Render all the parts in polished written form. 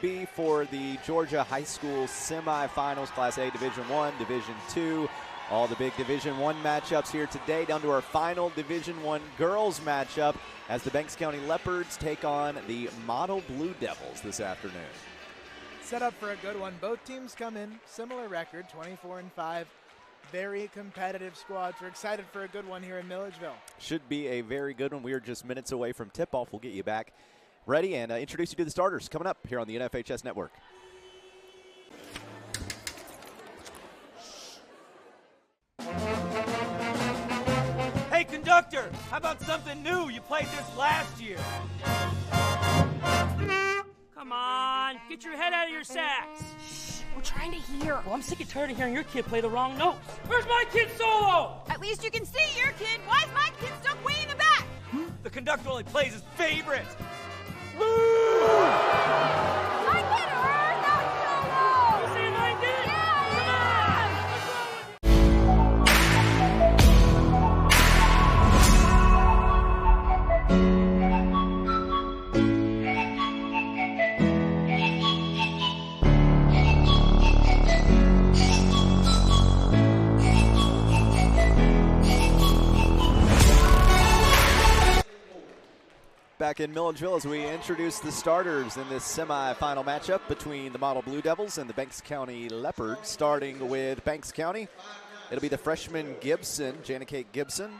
be for the Georgia High School semifinals, Class A Division I, Division II. All the big Division I matchups here today, down to our final Division I girls matchup as the Banks County Leopards take on the Model Blue Devils this afternoon. Set up for a good one. Both teams come in similar record, 24-5. Very competitive squads. We're excited for a good one here in Milledgeville. Should be a very good one. We are just minutes away from tip-off. We'll get you back ready and introduce you to the starters coming up here on the NFHS Network. Hey, conductor, how about something new? You played this last year. Come on, get your head out of your sacks. Shh, we're trying to hear. Well, I'm sick and tired of hearing your kid play the wrong notes. Where's my kid's solo? At least you can see your kid. Why is my kid stuck way in the back? The conductor only plays his favorite. My kid heard that solo! You saying I did? Yeah! Come on! What's wrong with Back in Milledgeville as we introduce the starters in this semifinal matchup between the Model Blue Devils and the Banks County Leopards. Starting with Banks County, it'll be the freshman Gibson, Janikate Gibson,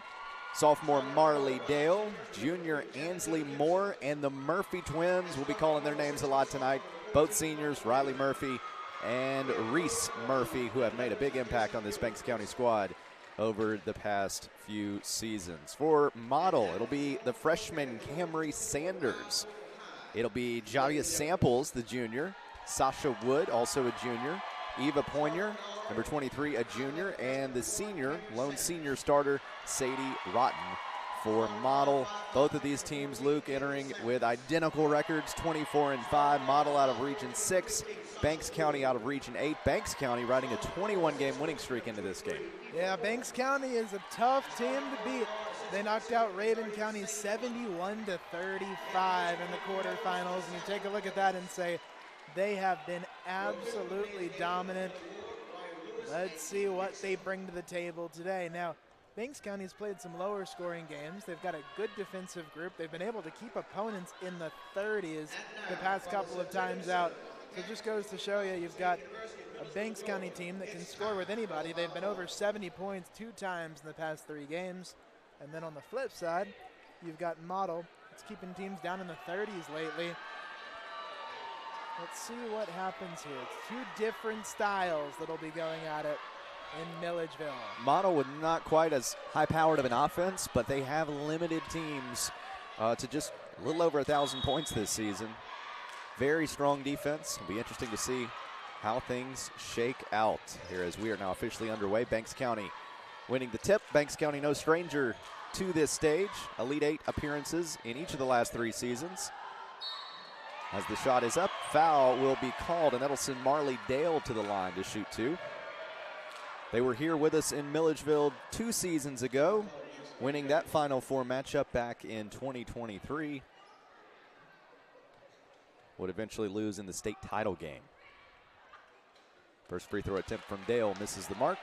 sophomore Marley Dale, junior Ansley Moore, and the Murphy twins. We'll be calling their names a lot tonight. Both seniors, Riley Murphy and Reese Murphy, who have made a big impact on this Banks County squad over the past few seasons. For Model, it'll be the freshman Camry Sanders. It'll be Javia Samples, the junior, Sasha Wood, also a junior, Eva Poinier, number 23, a junior, and the senior, lone senior starter, Sadie Rotten. For Model, both of these teams, Luke, entering with identical records, 24-5. Model out of Region 6, Banks County out of Region 8. Banks County riding a 21-game winning streak into this game. Yeah, Banks County is a tough team to beat. They knocked out Raven County 71-35 in the quarterfinals, and you take a look at that and say they have been absolutely dominant. Let's see what they bring to the table today. Now, Banks County has played some lower scoring games. They've got a good defensive group. They've been able to keep opponents in the 30s the past couple of times out. So it just goes to show you, you've got a Banks County team that can score with anybody. They've been over 70 points 2 times in the past 3 games. And then on the flip side, you've got Model. It's keeping teams down in the 30s lately. Let's see what happens here. It's 2 different styles that'll be going at it in Milledgeville. Model with not quite as high-powered of an offense, but they have limited teams to just a little over 1,000 points this season. Very strong defense. It'll be interesting to see how things shake out here as we are now officially underway. Banks County winning the tip. Banks County no stranger to this stage. Elite 8 appearances in each of the last 3 seasons. As the shot is up, foul will be called, and that'll send Marley Dale to the line to shoot 2. They were here with us in Milledgeville 2 seasons ago, winning that Final Four matchup back in 2023. Would eventually lose in the state title game. First free throw attempt from Dale misses the mark.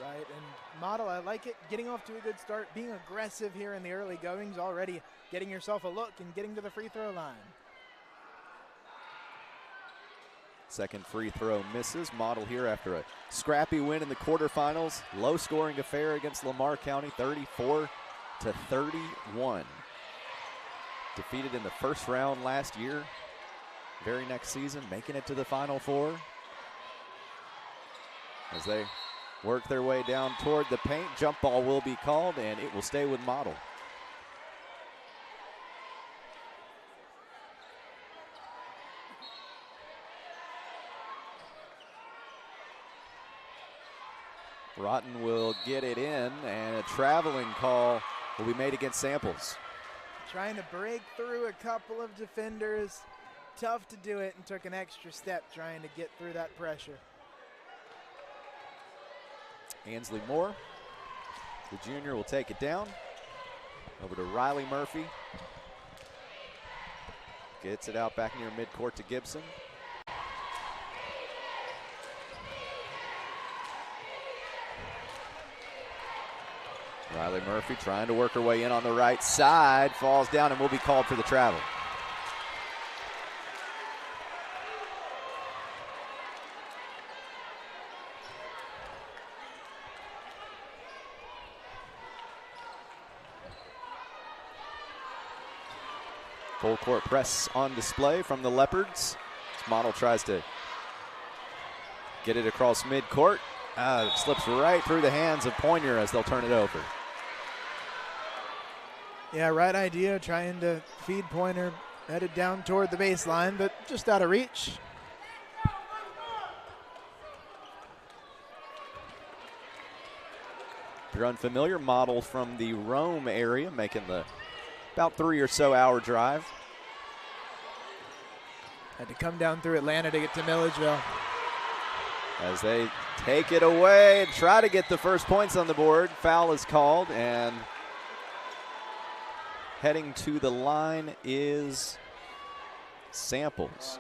Right, and Model, I like it. Getting off to a good start, being aggressive here in the early goings, already getting yourself a look and getting to the free throw line. Second free throw misses. Model here after a scrappy win in the quarterfinals. Low scoring affair against Lamar County, 34-31. Defeated in the first round last year. Very next season, making it to the Final Four. As they work their way down toward the paint, jump ball will be called, and it will stay with Model. Rotten will get it in, and a traveling call will be made against Samples. Trying to break through a couple of defenders. Tough to do it, and took an extra step trying to get through that pressure. Ansley Moore, the junior, will take it down. Over to Riley Murphy. Gets it out back near midcourt to Gibson. Riley Murphy trying to work her way in on the right side. Falls down and will be called for the travel. Full court press on display from the Leopards. This Model tries to get it across midcourt. It slips right through the hands of Pointer as they'll turn it over. Yeah, right idea, trying to feed Pointer, headed down toward the baseline, but just out of reach. If you're unfamiliar, Model from the Rome area, making the about 3 or so hour drive. Had to come down through Atlanta to get to Milledgeville. As they take it away and try to get the first points on the board. Foul is called, and heading to the line is Samples.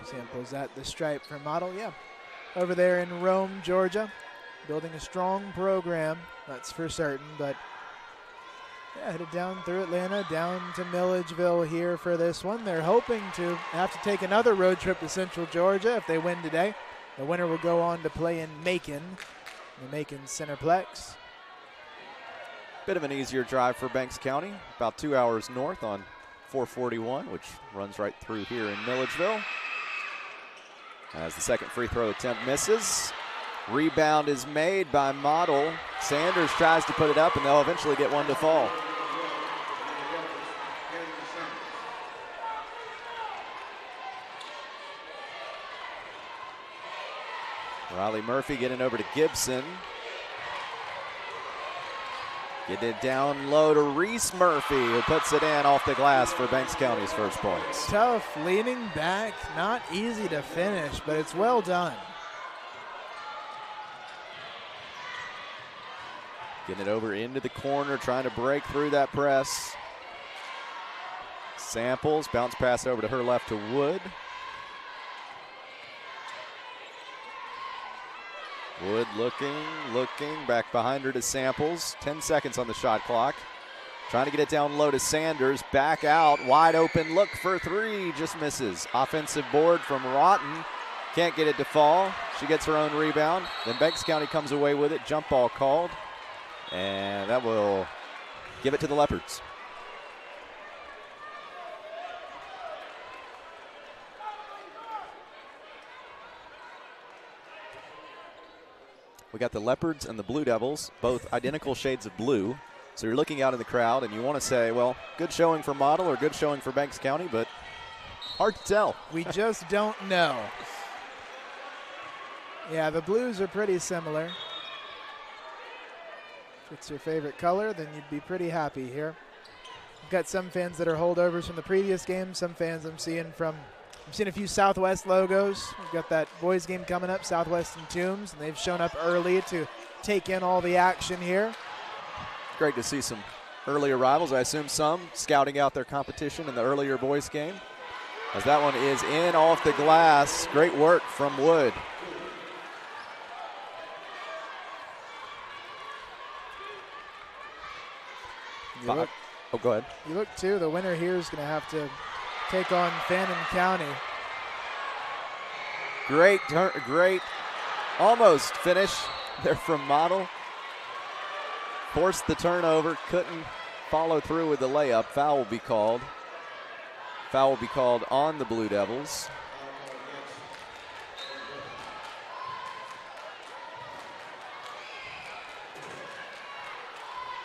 Samples at the stripe for Model, yeah. Over there in Rome, Georgia. Building a strong program, that's for certain, but yeah, headed down through Atlanta, down to Milledgeville here for this one. They're hoping to have to take another road trip to Central Georgia if they win today. The winner will go on to play in Macon, the Macon Centerplex. Bit of an easier drive for Banks County, about 2 hours north on 441, which runs right through here in Milledgeville. As the second free throw attempt misses. Rebound is made by Model. Sanders tries to put it up, and they'll eventually get one to fall. Riley Murphy getting over to Gibson. Getting it down low to Reese Murphy, who puts it in off the glass for Banks County's first points. Tough, leaning back, not easy to finish, but it's well done. Getting it over into the corner, trying to break through that press. Samples, bounce pass over to her left to Wood. Wood looking, back behind her to Samples. 10 seconds on the shot clock. Trying to get it down low to Sanders. Back out, wide open look for three, just misses. Offensive board from Rotten. Can't get it to fall. She gets her own rebound. Then Banks County comes away with it. Jump ball called. And that will give it to the Leopards. We got the Leopards and the Blue Devils, both identical shades of blue. So you're looking out in the crowd and you want to say, well, good showing for Model or good showing for Banks County, but hard to tell. We just don't know. Yeah, the blues are pretty similar. If it's your favorite color, then you'd be pretty happy here. We've got some fans that are holdovers from the previous game. Some fans I'm seeing a few Southwest logos. We've got that boys game coming up, Southwest and Toombs, and they've shown up early to take in all the action here. Great to see some early arrivals. I assume some scouting out their competition in the earlier boys game. As that one is in off the glass. Great work from Wood. Go ahead. You look, too, the winner here is going to have to take on Fannin County. Great almost finish there from Model. Forced the turnover, couldn't follow through with the layup. Foul will be called. Foul will be called on the Blue Devils.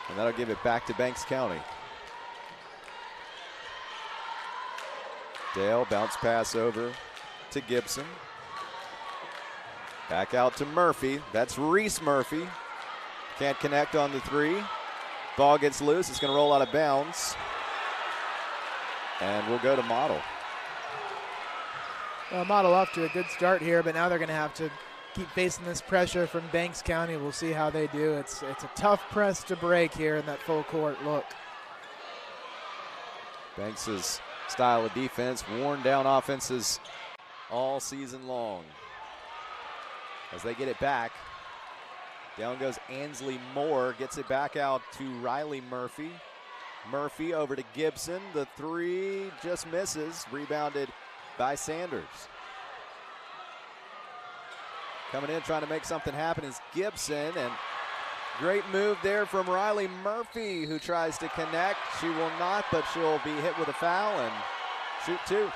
And that'll give it back to Banks County. Dale, bounce pass over to Gibson. Back out to Murphy. That's Reese Murphy. Can't connect on the three. Ball gets loose. It's going to roll out of bounds. And we'll go to Model. Well, Model off to a good start here, but now they're going to have to keep facing this pressure from Banks County. We'll see how they do. It's a tough press to break here in that full court look. Banks has style of defense, worn down offenses all season long. As they get it back, down goes Ansley Moore, gets it back out to Riley Murphy. Murphy over to Gibson. The three just misses, rebounded by Sanders. Coming in trying to make something happen is Gibson, and great move there from Riley Murphy, who tries to connect. She will not, but she'll be hit with a foul and shoot two.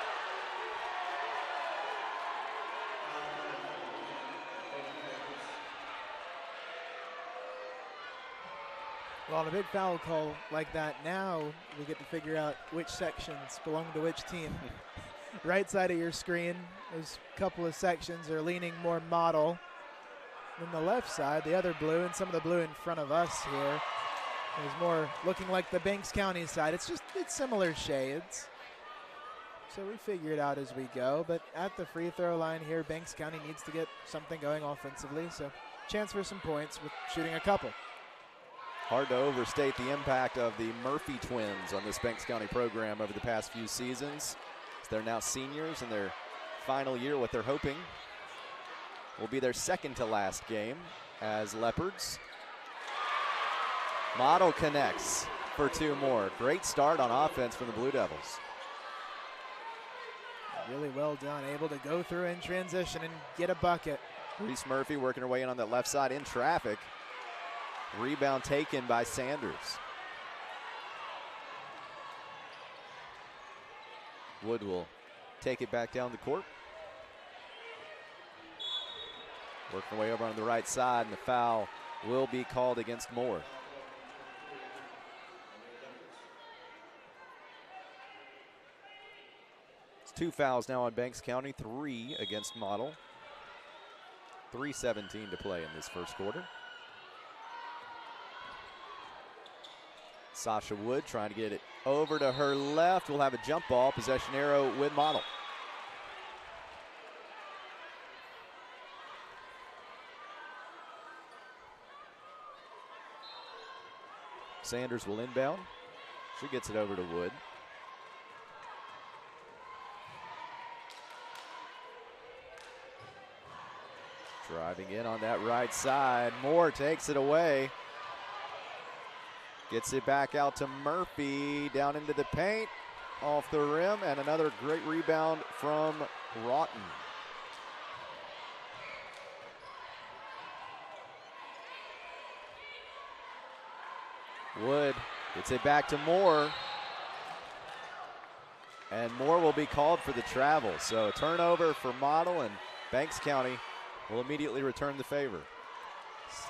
Well, on a big foul call like that, now we get to figure out which sections belong to which team. Right side of your screen, there's a couple of sections are leaning more model. Then the left side, the other blue, and some of the blue in front of us here is more looking like the Banks County side. It's similar shades. So we figure it out as we go. But at the free throw line here, Banks County needs to get something going offensively. So chance for some points with shooting a couple. Hard to overstate the impact of the Murphy twins on this Banks County program over the past few seasons. They're now seniors in their final year. What they're hoping will be their second to last game as Leopards. Model connects for two more. Great start on offense from the Blue Devils. Really well done, able to go through in transition and get a bucket. Reese Murphy working her way in on that left side in traffic. Rebound taken by Sanders. Wood will take it back down the court. Working her way over on the right side, and the foul will be called against Moore. It's two fouls now on Banks County, 3 against Model. 3:17 to play in this first quarter. Sasha Wood trying to get it over to her left. Will have a jump ball, possession arrow with Model. Sanders will inbound. She gets it over to Wood. Driving in on that right side. Moore takes it away. Gets it back out to Murphy, down into the paint, off the rim, and another great rebound from Roughton. Wood gets it back to Moore, and Moore will be called for the travel. So a turnover for Model, and Banks County will immediately return the favor.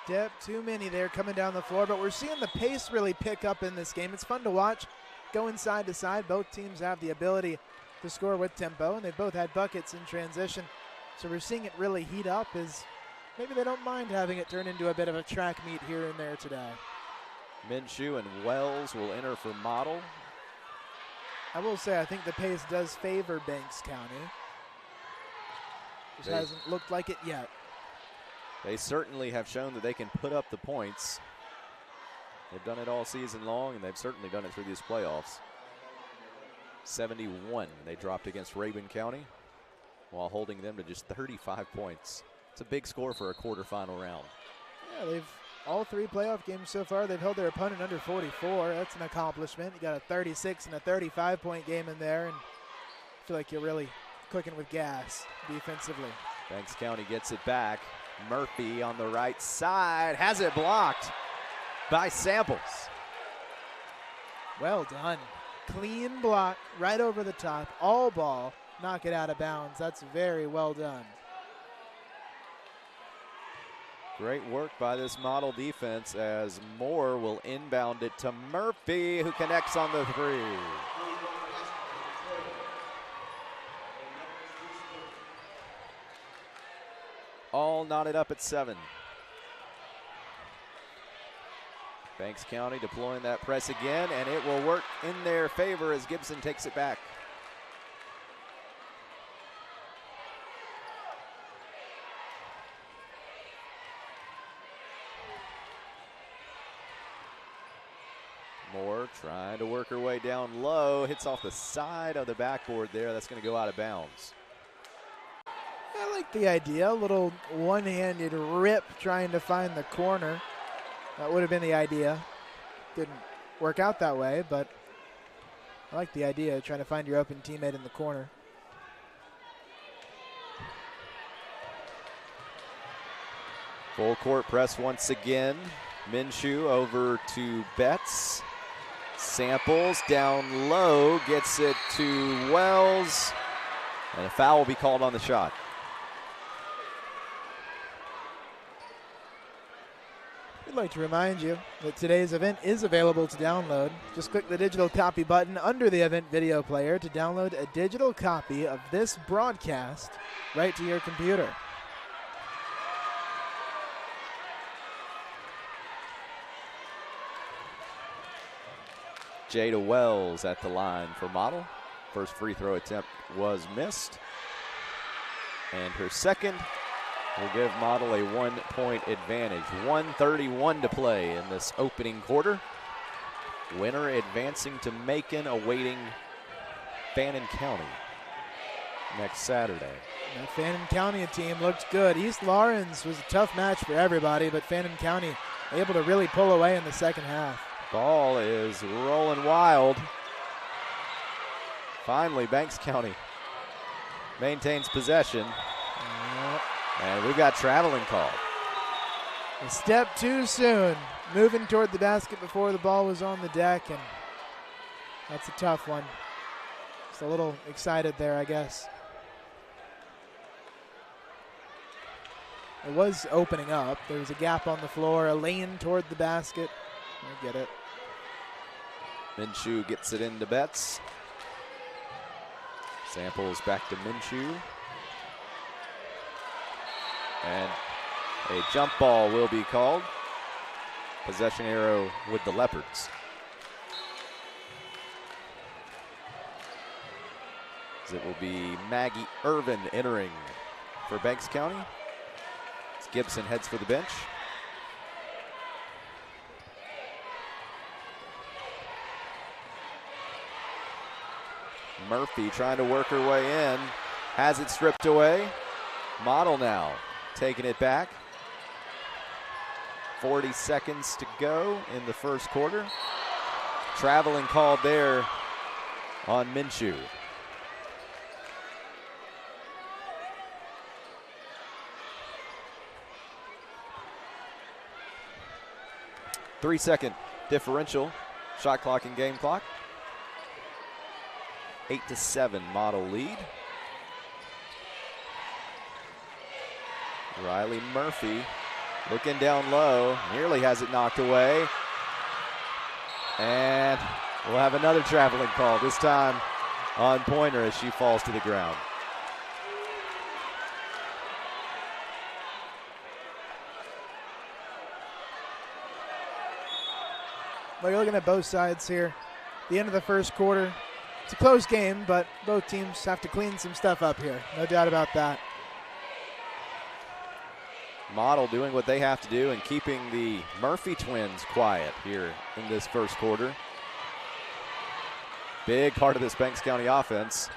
Step too many there coming down the floor, but we're seeing the pace really pick up in this game. It's fun to watch, going side to side. Both teams have the ability to score with tempo, and they both had buckets in transition. So we're seeing it really heat up as maybe they don't mind having it turn into a bit of a track meet here and there today. Minshew and Wells will enter for Model. I will say I think the pace does favor Banks County. Just hasn't looked like it yet. They certainly have shown that they can put up the points. They've done it all season long, and they've certainly done it through these playoffs. 71 they dropped against Rabun County while holding them to just 35 points. It's a big score for a quarterfinal round. Yeah, they've all 3 playoff games so far, they've held their opponent under 44. That's an accomplishment. You got a 36 and a 35-point game in there, and I feel like you're really cooking with gas defensively. Banks County gets it back. Murphy on the right side has it blocked by Samples. Well done. Clean block right over the top. All ball. Knock it out of bounds. That's very well done. Great work by this Model defense as Moore will inbound it to Murphy, who connects on the 3. All knotted up at 7. Banks County deploying that press again, and it will work in their favor as Gibson takes it back. Moore trying to work her way down low. Hits off the side of the backboard there. That's going to go out of bounds. I like the idea. A little one-handed rip trying to find the corner. That would have been the idea. Didn't work out that way, but I like the idea, trying to find your open teammate in the corner. Full court press once again. Minshew over to Betts. Samples down low, gets it to Wells, and a foul will be called on the shot. We'd like to remind you that today's event is available to download. Just click the digital copy button under the event video player to download a digital copy of this broadcast right to your computer. Jada Wells at the line for Model. First free throw attempt was missed. And her second will give Model a 1-point advantage. 1:31 to play in this opening quarter. Winner advancing to Macon, awaiting Fannin County next Saturday. That Fannin County team looked good. East Lawrence was a tough match for everybody, but Fannin County able to really pull away in the second half. Ball is rolling wild. Finally, Banks County maintains possession. And we've got traveling called. A step too soon. Moving toward the basket before the ball was on the deck, and that's a tough one. Just a little excited there, I guess. It was opening up. There was a gap on the floor, a lane toward the basket. I get it. Minshew gets it into Betts. Samples back to Minshew. And a jump ball will be called. Possession arrow with the Leopards. It will be Maggie Irvin entering for Banks County. As Gibson heads for the bench. Murphy trying to work her way in. Has it stripped away. Model now taking it back. 40 seconds to go in the first quarter. Traveling called there on Minshew. Three-second differential. Shot clock and game clock. 8-7 Model lead. Riley Murphy looking down low, nearly has it knocked away. And we'll have another traveling call, this time on Pointer as she falls to the ground. Well, you're looking at both sides here. The end of the first quarter. It's a close game, but both teams have to clean some stuff up here. No doubt about that. Model doing what they have to do and keeping the Murphy twins quiet here in this first quarter. Big part of this Banks County offense,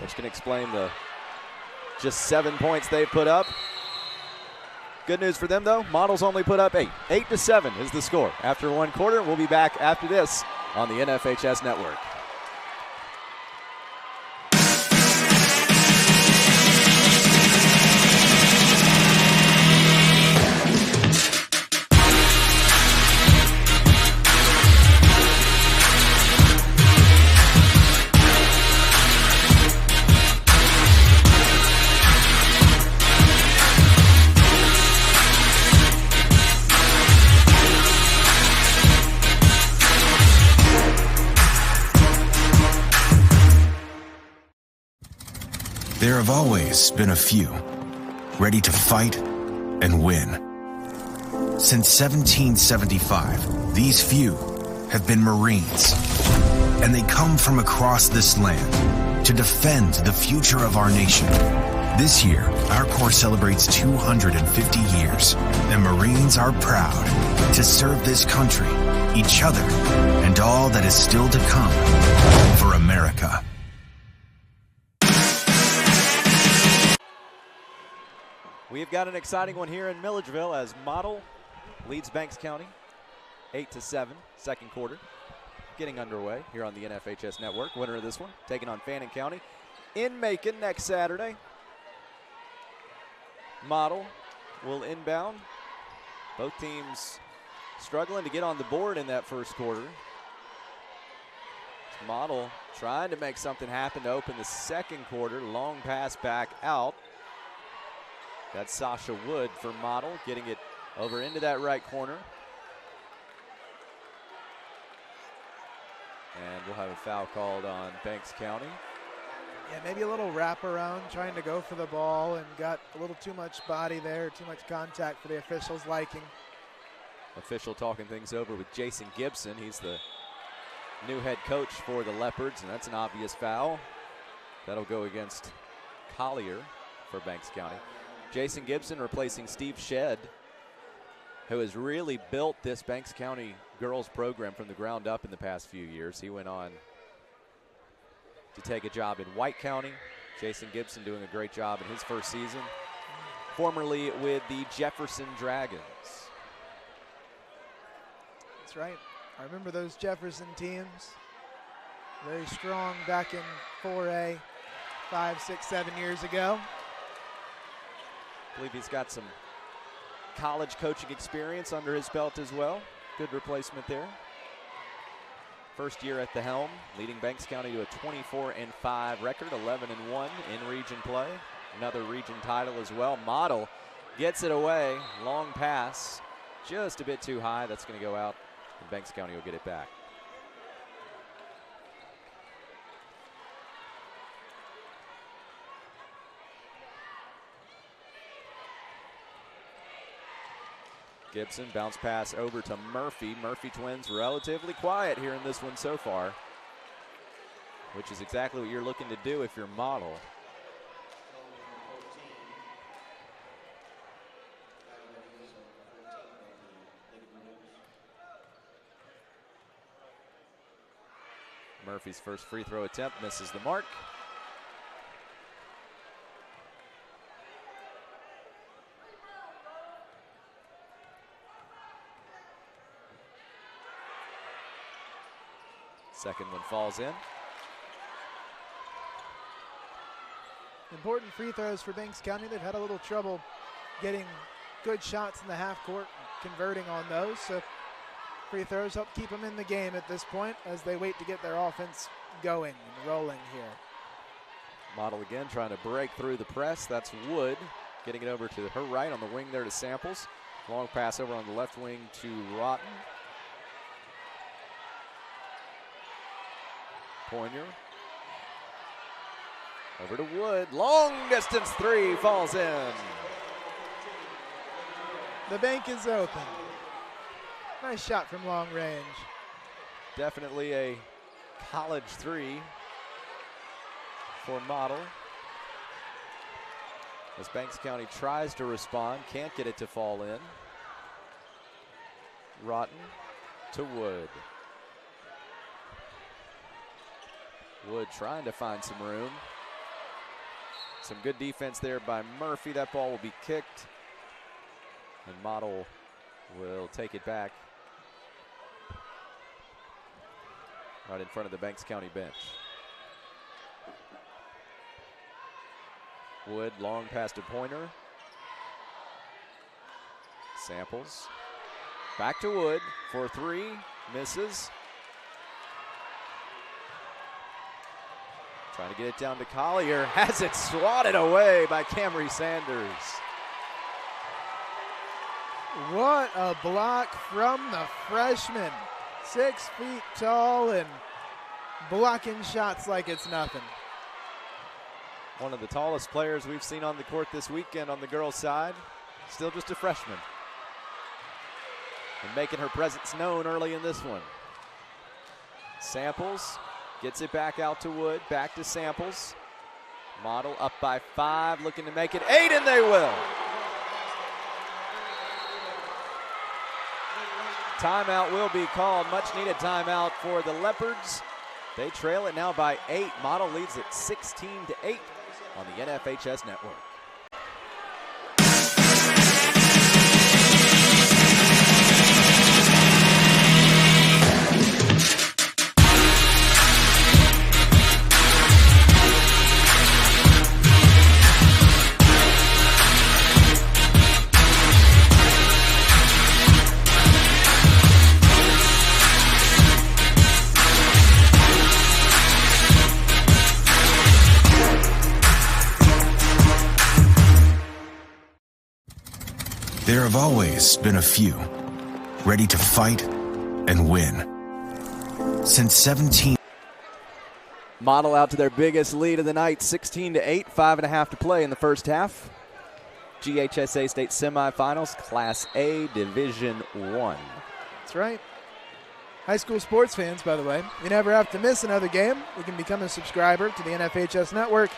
which can explain the just 7 points they've put up. Good news for them, though. Model's only put up 8. 8-7 is the score after one quarter. We'll be back after this on the NFHS Network. There have always been a few, ready to fight and win. Since 1775, these few have been Marines, and they come from across this land to defend the future of our nation. This year, our Corps celebrates 250 years, and Marines are proud to serve this country each other, and all that is still to come for America. We've got an exciting one here in Milledgeville as Model leads Banks County 8-7, second quarter. Getting underway here on the NFHS Network. Winner of this one, taking on Fannin County in Macon next Saturday. Model will inbound. Both teams struggling to get on the board in that first quarter. Model trying to make something happen to open the second quarter. Long pass back out. That's Sasha Wood for Model, getting it over into that right corner. And we'll have a foul called on Banks County. Yeah, maybe a little wraparound, trying to go for the ball and got a little too much body there, too much contact for the officials' liking. Official talking things over with Jason Gibson. He's the new head coach for the Leopards, and that's an obvious foul. That'll go against Collier for Banks County. Jason Gibson replacing Steve Shedd, who has really built this Banks County girls program from the ground up in the past few years. He went on to take a job in White County. Jason Gibson doing a great job in his first season, formerly with the Jefferson Dragons. That's right. I remember those Jefferson teams. Very strong back in 4A 5, 6, 7 years ago. I believe he's got some college coaching experience under his belt as well. Good replacement there. First year at the helm, leading Banks County to a 24-5 record, 11-1 in region play. Another region title as well. Model gets it away. Long pass, just a bit too high. That's going to go out, and Banks County will get it back. Gibson, bounce pass over to Murphy. Murphy twins relatively quiet here in this one so far, which is exactly what you're looking to do if you're Model. Murphy's first free throw attempt misses the mark. Second one falls in. Important free throws for Banks County. They've had a little trouble getting good shots in the half court, converting on those. So free throws help keep them in the game at this point as they wait to get their offense going and rolling here. Model again trying to break through the press. That's Wood getting it over to her right on the wing there to Samples. Long pass over on the left wing to Rotten. Pointer. Over to Wood. Long distance three falls in. The bank is open. Nice shot from long range. Definitely a college three for Model. As Banks County tries to respond, can't get it to fall in. Rotten to Wood. Wood trying to find some room. Some good defense there by Murphy. That ball will be kicked, and Model will take it back right in front of the Banks County bench. Wood, long pass to Pointer. Samples. Back to Wood for three. Misses. Trying to get it down to Collier. Has it swatted away by Camry Sanders. What a block from the freshman. 6 feet tall and blocking shots like it's nothing. One of the tallest players we've seen on the court this weekend on the girls' side. Still just a freshman. And making her presence known early in this one. Samples gets it back out to Wood, back to Samples. Model up by 5, looking to make it 8, and they will. Timeout will be called. Much needed timeout for the Leopards. They trail it now by 8. Model leads it 16-8 on the NFHS network. There have always been a few ready to fight and win. Since 17. Model out to their biggest lead of the night, 16-8, 5.5 to play in the first half. GHSA State Semifinals, Class A, Division 1. That's right. High school sports fans, by the way, you never have to miss another game. You can become a subscriber to the NFHS network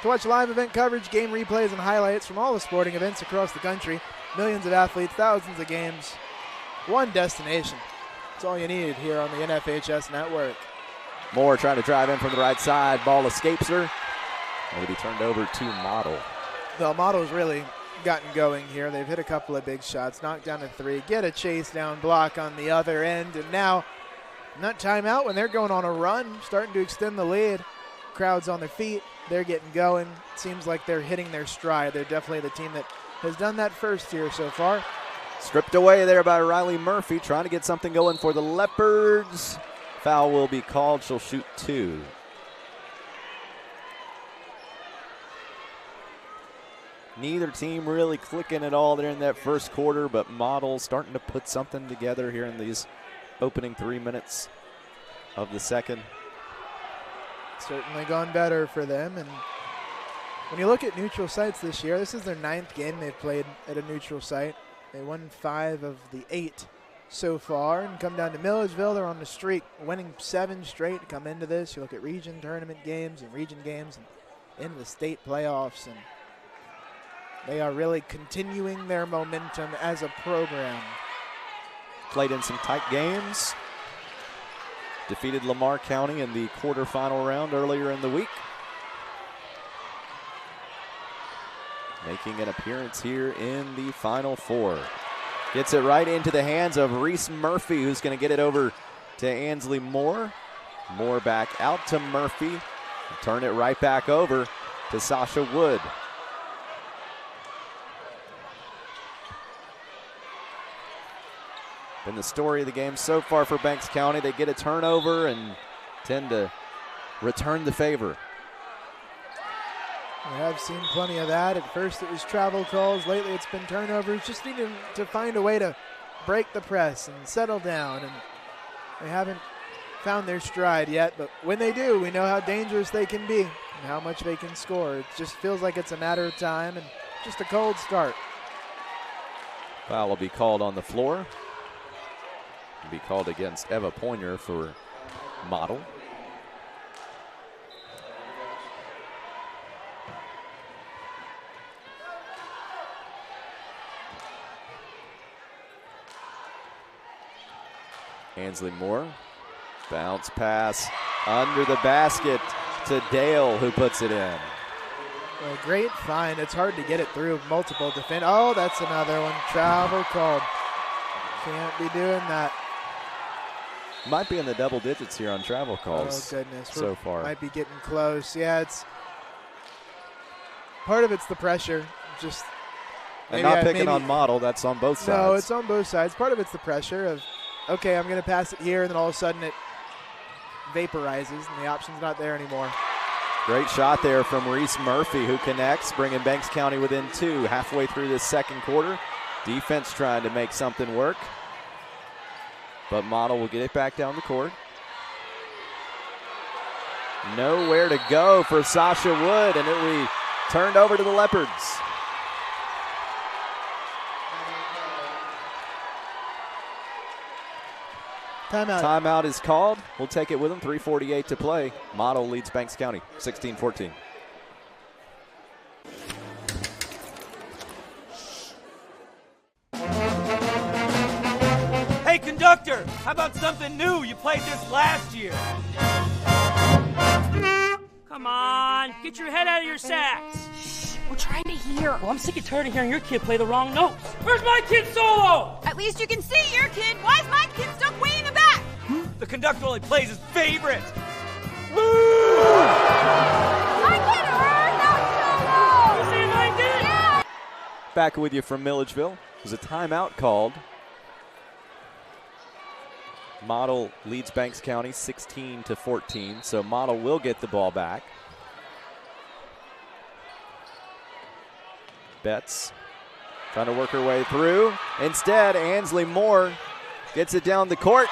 to watch live event coverage, game replays, and highlights from all the sporting events across the country. Millions of athletes, thousands of games, one destination. That's all you need here on the NFHS network. Moore trying to drive in from the right side. Ball escapes her. It'll be turned over to Model. The Model's really gotten going here. They've hit a couple of big shots, knocked down a 3, get a chase down block on the other end, and now not timeout when they're going on a run, starting to extend the lead. Crowds on their feet. They're getting going. It seems like they're hitting their stride. They're definitely the team that has done that first year so far. Stripped away there by Riley Murphy, trying to get something going for the Leopards. Foul will be called. She'll shoot 2. Neither team really clicking at all there in that first quarter, but Model starting to put something together here in these opening 3 minutes of the second. Certainly gone better for them. And when you look at neutral sites this year, this is their 9th game they've played at a neutral site. They won 5 of the 8 so far and come down to Milledgeville. They're on the streak, winning 7 straight to come into this. You look at region tournament games and region games and into the state playoffs, and they are really continuing their momentum as a program. Played in some tight games. Defeated Lamar County in the quarterfinal round earlier in the week. Making an appearance here in the Final Four. Gets it right into the hands of Reese Murphy, who's going to get it over to Ansley Moore. Moore back out to Murphy. Turn it right back over to Sasha Wood. Been the story of the game so far for Banks County. They get a turnover and tend to return the favor. We have seen plenty of that. At first it was travel calls. Lately it's been turnovers. Just needing to find a way to break the press and settle down. And they haven't found their stride yet. But when they do, we know how dangerous they can be and how much they can score. It just feels like it's a matter of time and just a cold start. Foul will be called on the floor. Will be called against Eva Poinier for Model. Ansley Moore, bounce pass under the basket to Dale, who puts it in. Well, great find. It's hard to get it through multiple defenders. Oh, that's another one. Travel called. Can't be doing that. Might be in the double digits here on travel calls. Oh, goodness. So far. Might be getting close. Yeah, it's part of it's the pressure. Just and not picking on Model. That's on both sides. No, it's on both sides. Part of it's the pressure of, okay, I'm going to pass it here, and then all of a sudden it vaporizes, and the option's not there anymore. Great shot there from Reese Murphy, who connects, bringing Banks County within 2 halfway through this second quarter. Defense trying to make something work, but Model will get it back down the court. Nowhere to go for Sasha Wood, and it will be turned over to the Leopards. Timeout is called. We'll take it with them. 3:48 to play. Model leads Banks County 16-14. Hey, conductor! conductor, how about something new? You played this last year. Come on, get your head out of your sacks. We're trying to hear. Well, I'm sick and tired of hearing your kid play the wrong notes. Where's my kid solo? At least you can see your kid. Why is my kid stuck way in the back? The conductor only plays his favorite. I can heard that solo. You see what I did? Yeah. Back with you from Milledgeville. There's a timeout called. Model leads Banks County 16-14, so Model will get the ball back. Betts trying to work her way through. Instead, Ansley Moore gets it down the court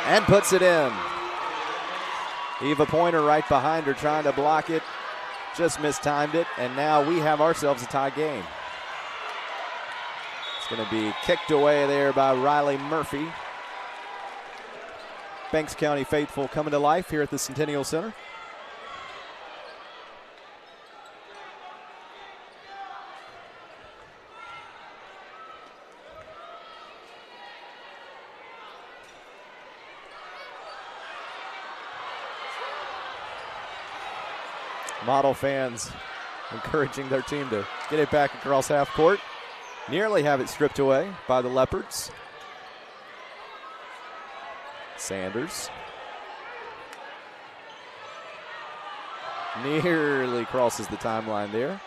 and puts it in. Eva Pointer right behind her trying to block it. Just mistimed it, and now we have ourselves a tie game. It's going to be kicked away there by Riley Murphy. Banks County faithful coming to life here at the Centennial Center. Model fans encouraging their team to get it back across half court. Nearly have it stripped away by the Leopards. Sanders nearly crosses the timeline there.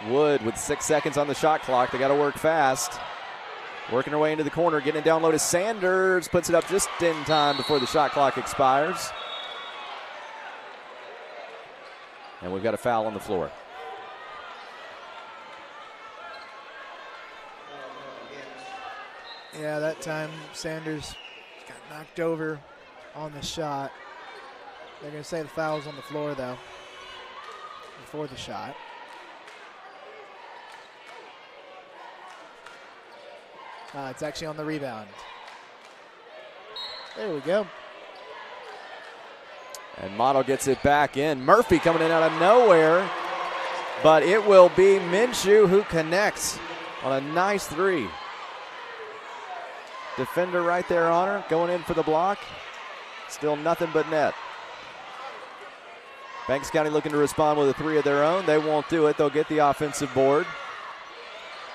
Wood with 6 seconds on the shot clock. They got to work fast. Working her way into the corner, getting it down low to Sanders. Puts it up just in time before the shot clock expires. And we've got a foul on the floor. Yeah, that time Sanders got knocked over on the shot. They're going to say the foul's on the floor, though, before the shot. It's actually on the rebound. There we go. And Model gets it back in. Murphy coming in out of nowhere, but it will be Minshew who connects on a nice three. Defender right there on her, going in for the block. Still nothing but net. Banks County looking to respond with a three of their own. They won't do it. They'll get the offensive board.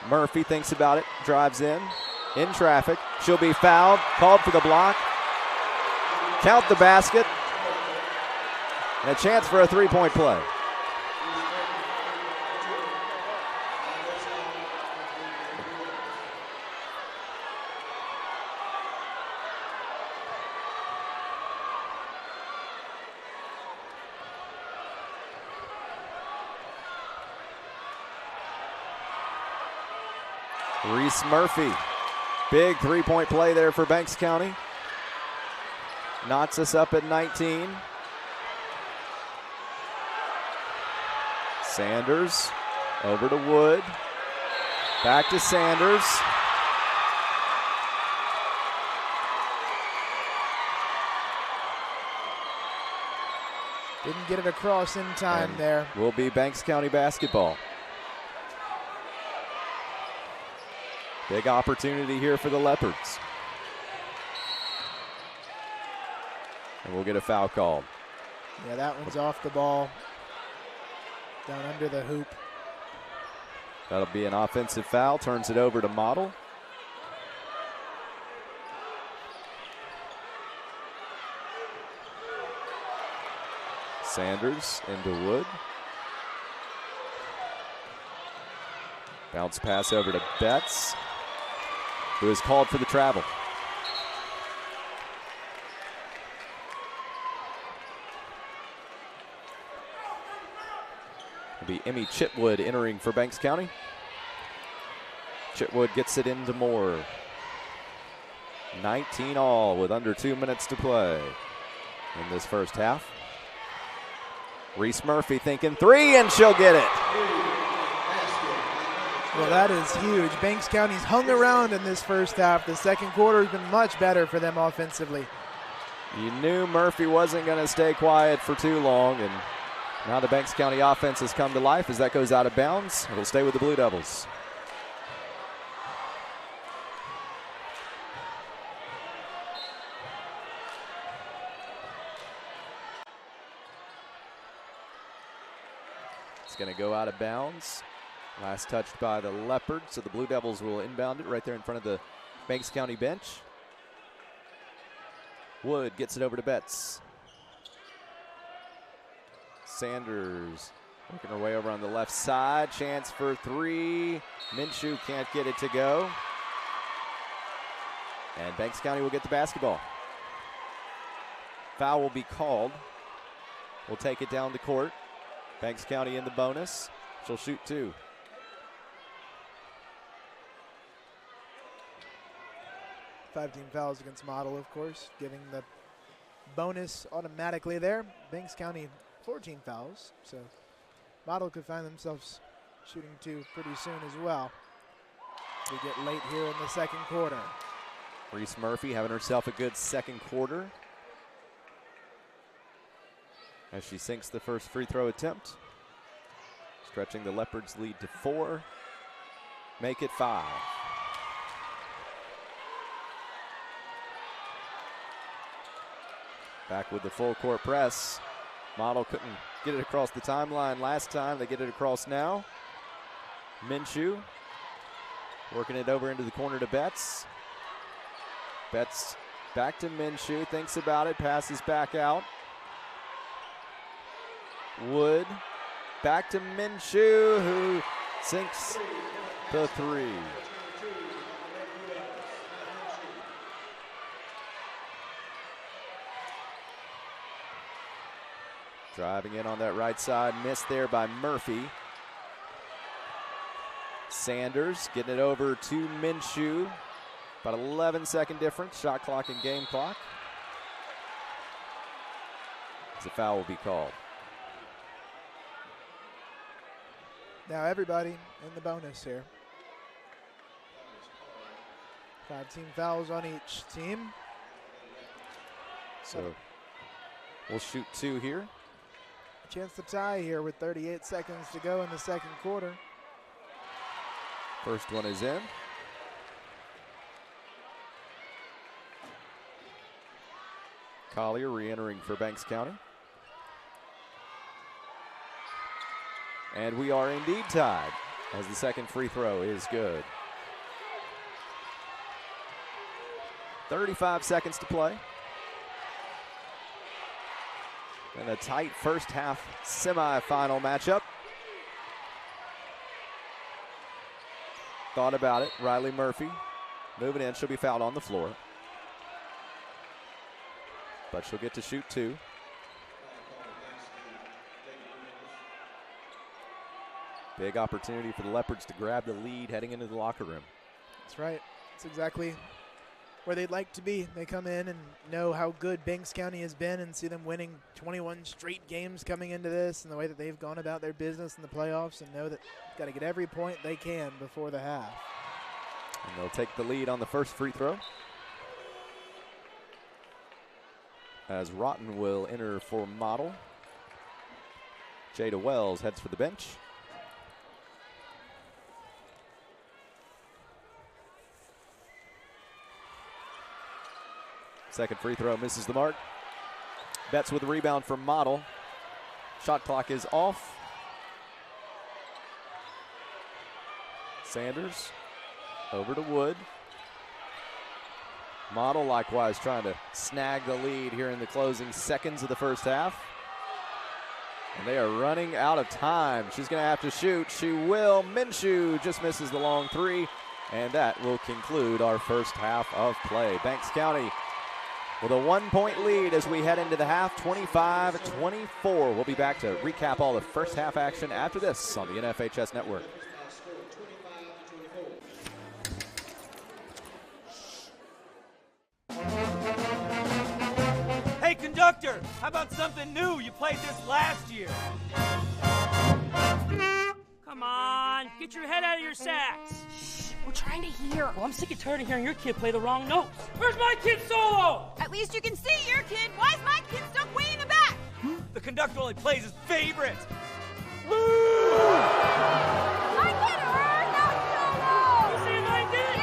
Murphy thinks about it, drives in traffic. She'll be fouled, called for the block. Count the basket. And a chance for a three-point play. Reese Murphy. Big three-point play there for Banks County. Knots us up at 19. Sanders over to Wood. Back to Sanders. Didn't get it across in time And there. will be Banks County basketball. Big opportunity here for the Leopards. And we'll get a foul called. Yeah, that one's off the ball. Down under the hoop. That'll be an offensive foul. Turns it over to Model. Sanders into Wood. Bounce pass over to Betts, who is called for the travel. It'll be Emmy Chitwood entering for Banks County. Chitwood gets it into Moore. 19 all with under 2 minutes to play in this first half. Reese Murphy thinking three, and she'll get it. Well, that is huge. Banks County's hung around in this first half. The second quarter has been much better for them offensively. You knew Murphy wasn't going to stay quiet for too long, and Now the Banks County offense has come to life as that goes out of bounds. It'll stay with the Blue Devils. It's going to go out of bounds. Last touched by the Leopards, so the Blue Devils will inbound it right there in front of the Banks County bench. Wood gets it over to Betts. Sanders working her way over on the left side. Chance for three. Minshew can't get it to go. And Banks County will get the basketball. Foul will be called. We'll take it down the court. Banks County in the bonus. She'll shoot two. Five-team fouls against Model, of course, giving the bonus automatically there. Banks County 14 fouls, so Model could find themselves shooting two pretty soon as well. We get late here in the second quarter. Reese Murphy having herself a good second quarter as she sinks the first free throw attempt. Stretching the Leopards' lead to 4. Make it 5. Back with the full court press. Model couldn't get it across the timeline last time. They get it across now. Minshew working it over into the corner to Betts. Betts back to Minshew, thinks about it, passes back out. Wood back to Minshew, who sinks the three. Driving in on that right side, missed there by Murphy. Sanders getting it over to Minshew. About 11-second difference, shot clock and game clock. As a foul will be called. Now everybody in the bonus here. 5-team fouls on each team. So we'll shoot two here. A chance to tie here with 38 seconds to go in the second quarter. First one is in. Collier re-entering for Banks County. And we are indeed tied as the second free throw is good. 35 seconds to play. And a tight first half semifinal matchup. Thought about it. Riley Murphy moving in. She'll be fouled on the floor. But she'll get to shoot two. Big opportunity for the Leopards to grab the lead heading into the locker room. That's right. That's exactly where they'd like to be. They come in and know how good Banks County has been and see them winning 21 straight games coming into this and the way that they've gone about their business in the playoffs, and know that they've got to get every point they can before the half. And they'll take the lead on the first free throw, as Rotten will enter for Model. Jada Wells heads for the bench. Second free throw misses the mark. Betts with the rebound from Model. Shot clock is off. Sanders over to Wood. Model likewise trying to snag the lead here in the closing seconds of the first half. And they are running out of time. She's going to have to shoot. She will. Minshew just misses the long three. And that will conclude our first half of play. Banks County with a 1-point lead as we head into the half, 25-24. We'll be back to recap all the first half action after this on the NFHS Network. Hey, conductor, how about something new? You played this last year. Come on, get your head out of your sacks. We're trying to hear. Well, I'm sick and tired of hearing your kid play the wrong notes. Where's my kid solo? At least you can see your kid. Why is my kid stuck way in the back? The conductor only plays his favorites. Woo! I get her! No! You see what I did?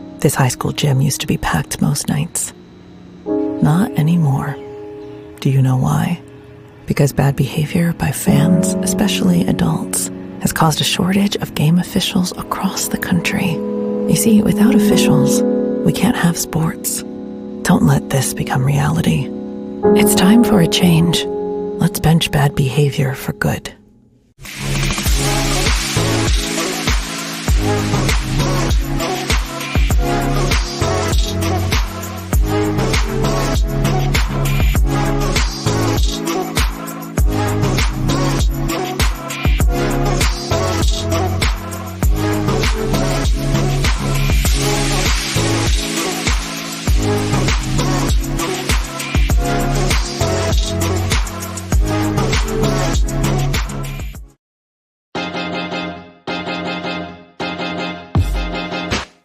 Yeah! This high school gym used to be packed most nights. Not anymore. Do you know why? Because bad behavior by fans, especially adults, has caused a shortage of game officials across the country. You see, without officials, we can't have sports. Don't let this become reality. It's time for a change. Let's bench bad behavior for good.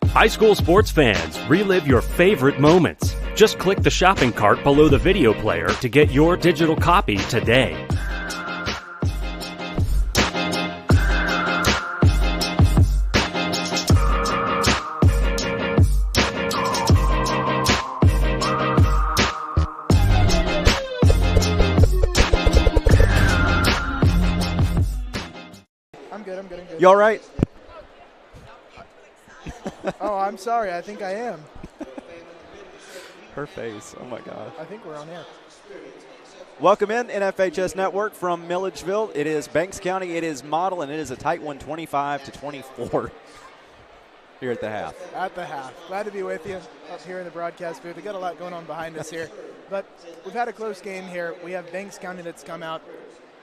High school sports fans, relive your favorite moments. Just click the shopping cart below the video player to get your digital copy today. I'm good. You all right? Oh, I'm sorry. I think I am. Her face. Oh, my God. I think we're on air. Welcome in, NFHS Network from Milledgeville. It is Banks County. It is Model, and it is a tight one, 25-24 here at the half. At the half. Glad to be with you up here in the broadcast booth. We got a lot going on behind us here. But we've had a close game here. We have Banks County that's come out,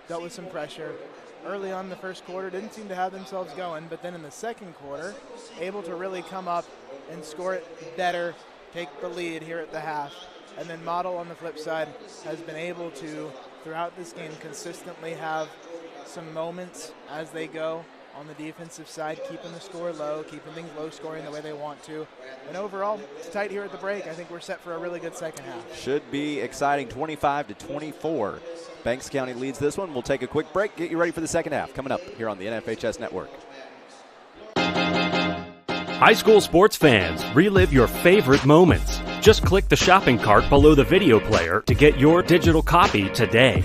dealt with some pressure. Early on in the first quarter, didn't seem to have themselves going, but then in the second quarter, able to really come up and score it better, take the lead here at the half. And then Model on the flip side has been able to, throughout this game, consistently have some moments as they go on the defensive side, keeping the score low, keeping things low scoring the way they want to. And overall, it's tight here at the break. I think we're set for a really good second half. Should be exciting, 25-24. Banks County leads this one. We'll take a quick break, get you ready for the second half. Coming up here on the NFHS Network. High school sports fans, relive your favorite moments. Just click the shopping cart below the video player to get your digital copy today.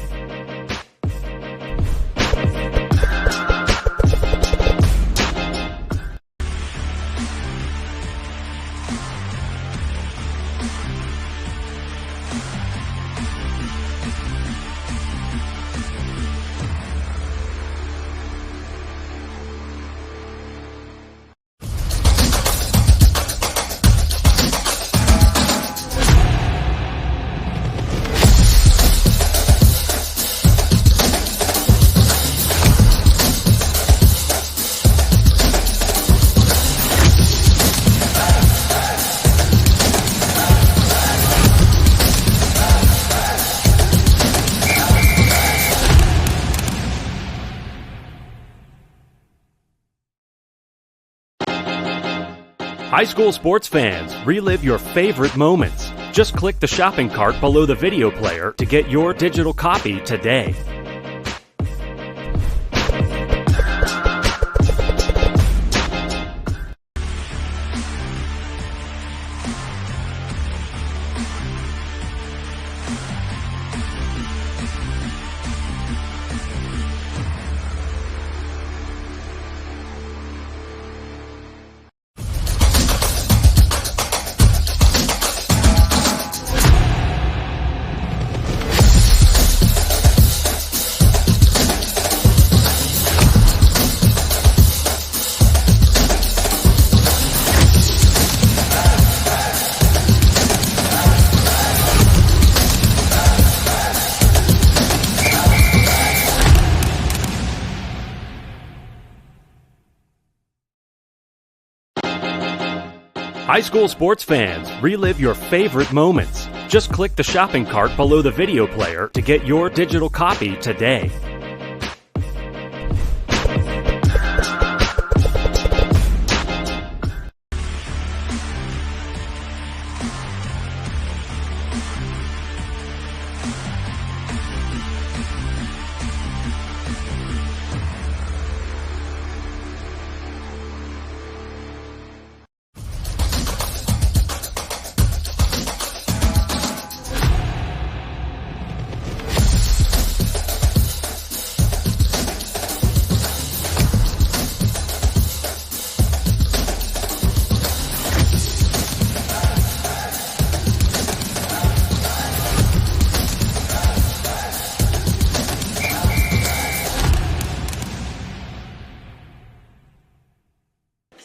High school sports fans, relive your favorite moments. Just click the shopping cart below the video player to get your digital copy today. High school sports fans, relive your favorite moments. Just click the shopping cart below the video player to get your digital copy today.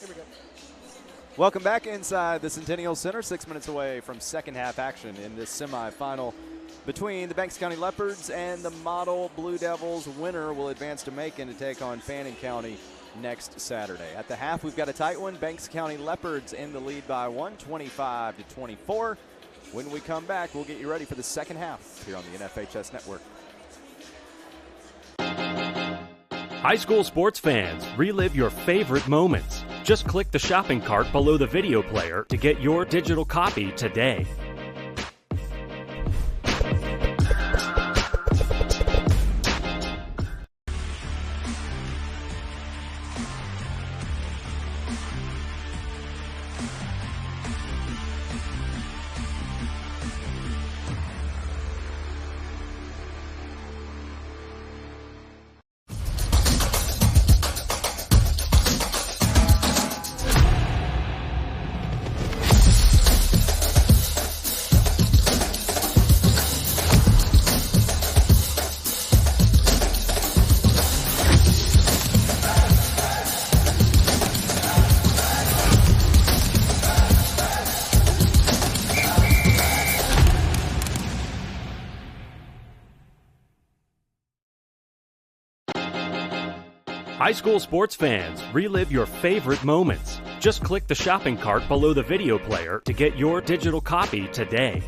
Here we go. Welcome back inside the Centennial Center. 6 minutes away from second half action in this semifinal between the Banks County Leopards and the Model Blue Devils. Winner will advance to Macon to take on Fannin County next Saturday. At the half, we've got a tight one. Banks County Leopards in the lead by 1, 25-24. When we come back, we'll get you ready for the second half here on the NFHS Network. High school sports fans, relive your favorite moments. Just click the shopping cart below the video player to get your digital copy today. High school sports fans, relive your favorite moments. Just click the shopping cart below the video player to get your digital copy today.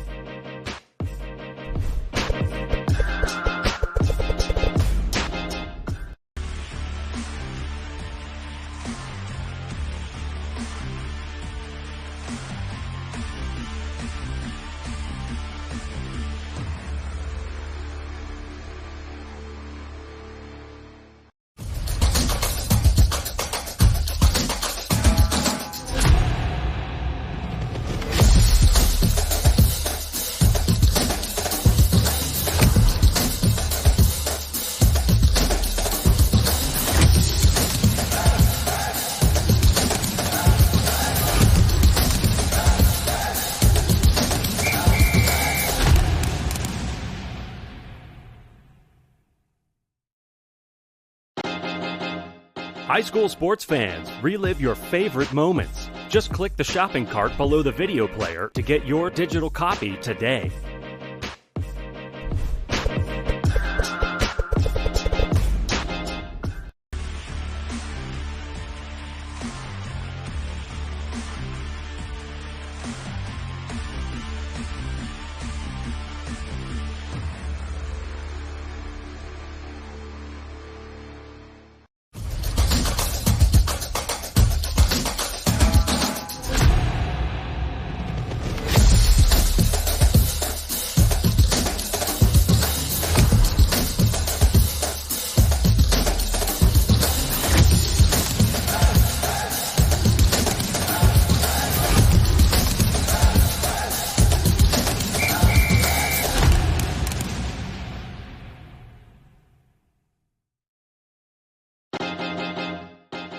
High school sports fans, relive your favorite moments. Just click the shopping cart below the video player to get your digital copy today.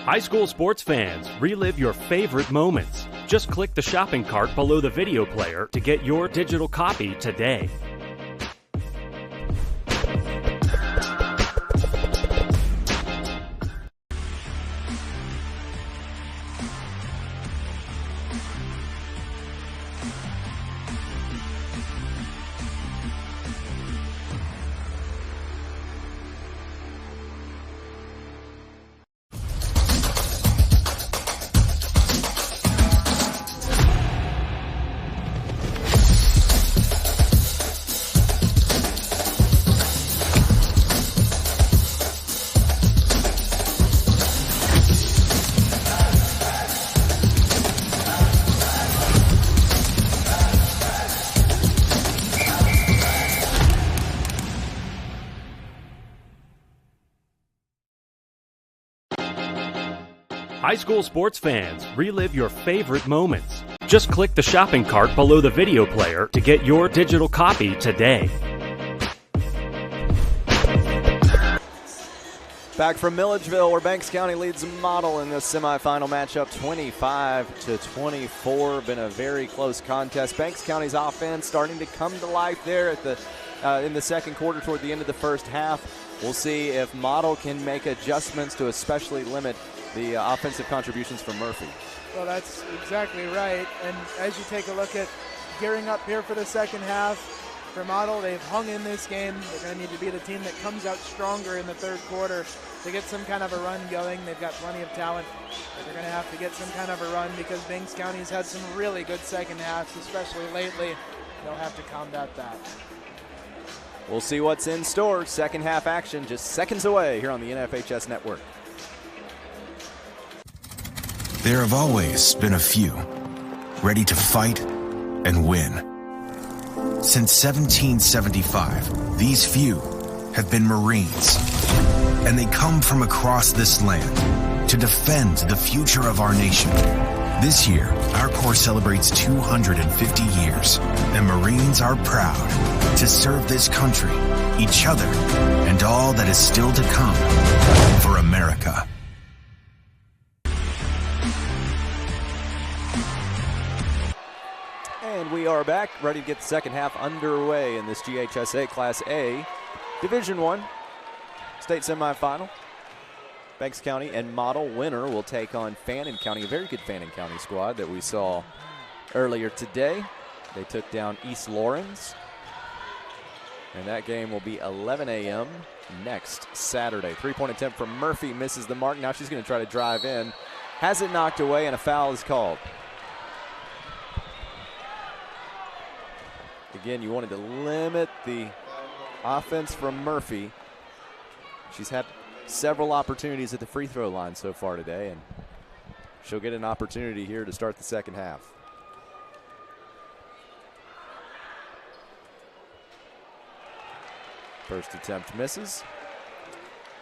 High school sports fans, relive your favorite moments. Just click the shopping cart below the video player to get your digital copy today. High school sports fans, relive your favorite moments. Just click the shopping cart below the video player to get your digital copy today. Back from Milledgeville, where Banks County leads Model in this semifinal matchup, 25-24. Been a very close contest. Banks County's offense starting to come to life there at the in the second quarter toward the end of the first half. We'll see if Model can make adjustments to especially limit the offensive contributions from Murphy. Well, that's exactly right. And as you take a look at gearing up here for the second half, for Model, they've hung in this game. They're going to need to be the team that comes out stronger in the third quarter to get some kind of a run going. They've got plenty of talent, but they're going to have to get some kind of a run because Banks County's had some really good second halves, especially lately. They'll have to combat that. We'll see what's in store. Second half action just seconds away here on the NFHS Network. There have always been a few ready to fight and win. Since 1775, these few have been Marines, and they come from across this land to defend the future of our nation. This year, our Corps celebrates 250 years, and Marines are proud to serve this country, each other, and all that is still to come for America. And we are back, ready to get the second half underway in this GHSA Class A Division I state semifinal. Banks County and Model winner will take on Fannin County, a very good Fannin County squad that we saw earlier today. They took down East Lawrence. And that game will be 11 a.m. next Saturday. Three-point attempt from Murphy misses the mark. Now she's going to try to drive in. Has it knocked away, and a foul is called. Again, you wanted to limit the offense from Murphy. She's had several opportunities at the free throw line so far today, and she'll get an opportunity here to start the second half. First attempt misses.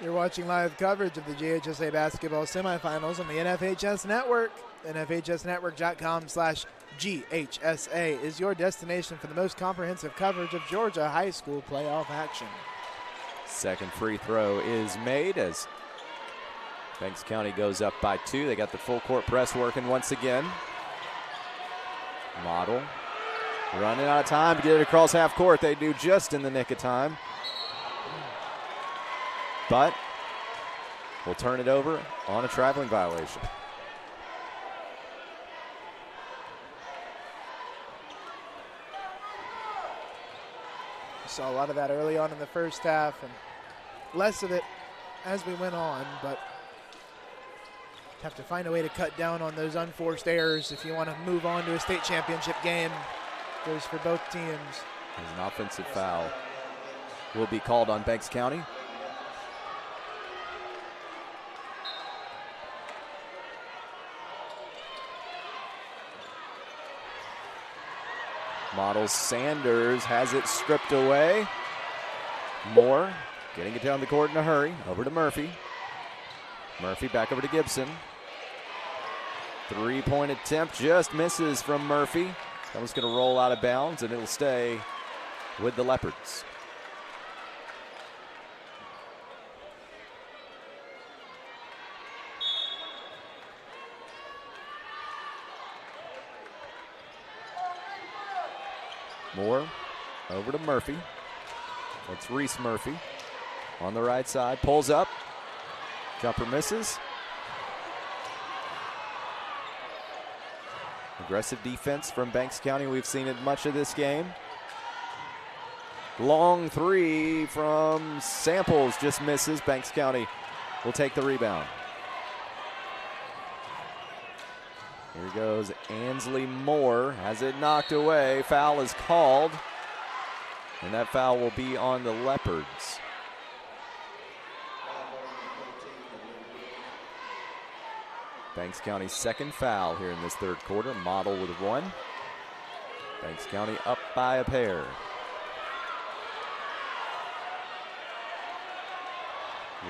You're watching live coverage of the GHSA basketball semifinals on the NFHS Network. NFHSnetwork.com/GHSA is your destination for the most comprehensive coverage of Georgia high school playoff action. Second free throw is made as Banks County goes up by 2. They got the full court press working once again. Model running out of time to get it across half court. They do just in the nick of time. But we'll turn it over on a traveling violation. Saw a lot of that early on in the first half and less of it as we went on, but have to find a way to cut down on those unforced errors if you want to move on to a state championship game. Goes for both teams. As an offensive foul will be called on Banks County. Model Sanders has it stripped away. Moore getting it down the court in a hurry. Over to Murphy. Murphy back over to Gibson. Three-point attempt just misses from Murphy. That was going to roll out of bounds, and it'll stay with the Leopards. Moore over to Murphy. It's Reese Murphy on the right side. Pulls up. Jumper misses. Aggressive defense from Banks County. We've seen it much of this game. Long three from Samples just misses. Banks County will take the rebound. Here goes Ansley Moore. Has it knocked away. Foul is called. And that foul will be on the Leopards. Banks County's second foul here in this third quarter. Model with one. Banks County up by a pair.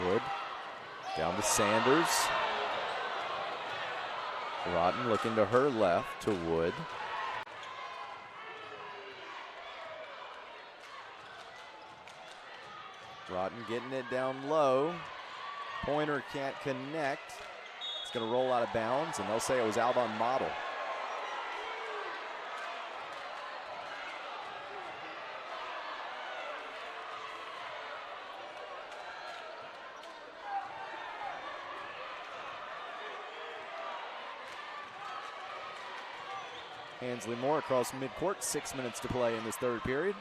Wood down to Sanders. Rodden looking to her left to Wood. Rodden getting it down low. Pointer can't connect. It's going to roll out of bounds, and they'll say it was out on Model. Ansley Moore across midcourt, 6 minutes to play in this third period.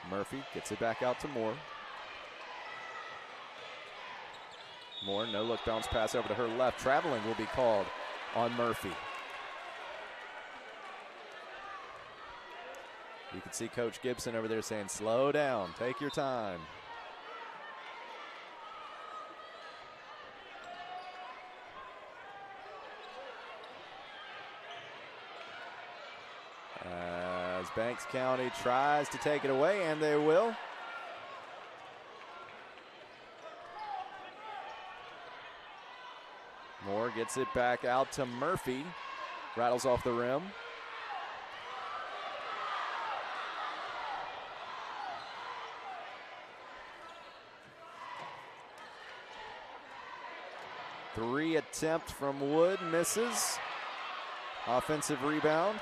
Murphy gets it back out to Moore. Moore, no look bounce pass over to her left. Traveling will be called on Murphy. You can see Coach Gibson over there saying, slow down, take your time. As Banks County tries to take it away, and they will. Moore gets it back out to Murphy. Rattles off the rim. Three attempt from Wood, misses. Offensive rebound.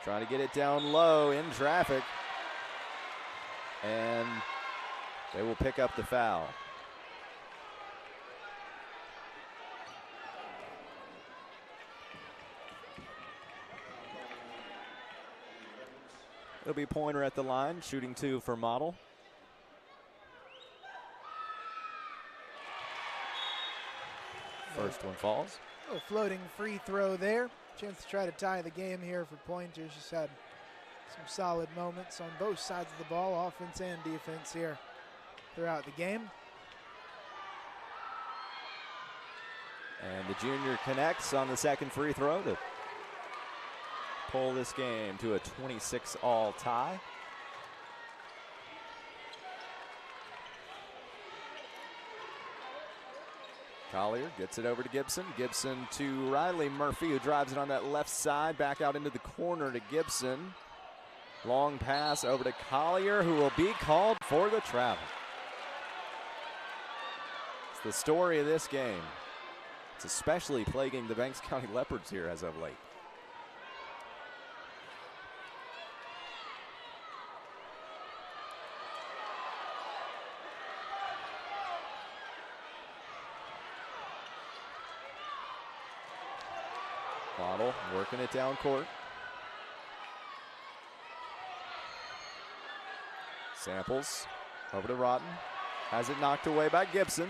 Trying to get it down low in traffic. And they will pick up the foul. It'll be Pointer at the line, shooting 2 for Model. First one falls. A little floating free throw there. Chance to try to tie the game here for Pointer. She's had some solid moments on both sides of the ball, offense and defense here throughout the game. And the junior connects on the second free throw to pull this game to a 26-all tie. Collier gets it over to Gibson. Gibson to Riley Murphy, who drives it on that left side, back out into the corner to Gibson. Long pass over to Collier, who will be called for the travel. It's the story of this game. It's especially plaguing the Banks County Leopards here as of late. Model working it down court. Samples over to Rotten. Has it knocked away by Gibson.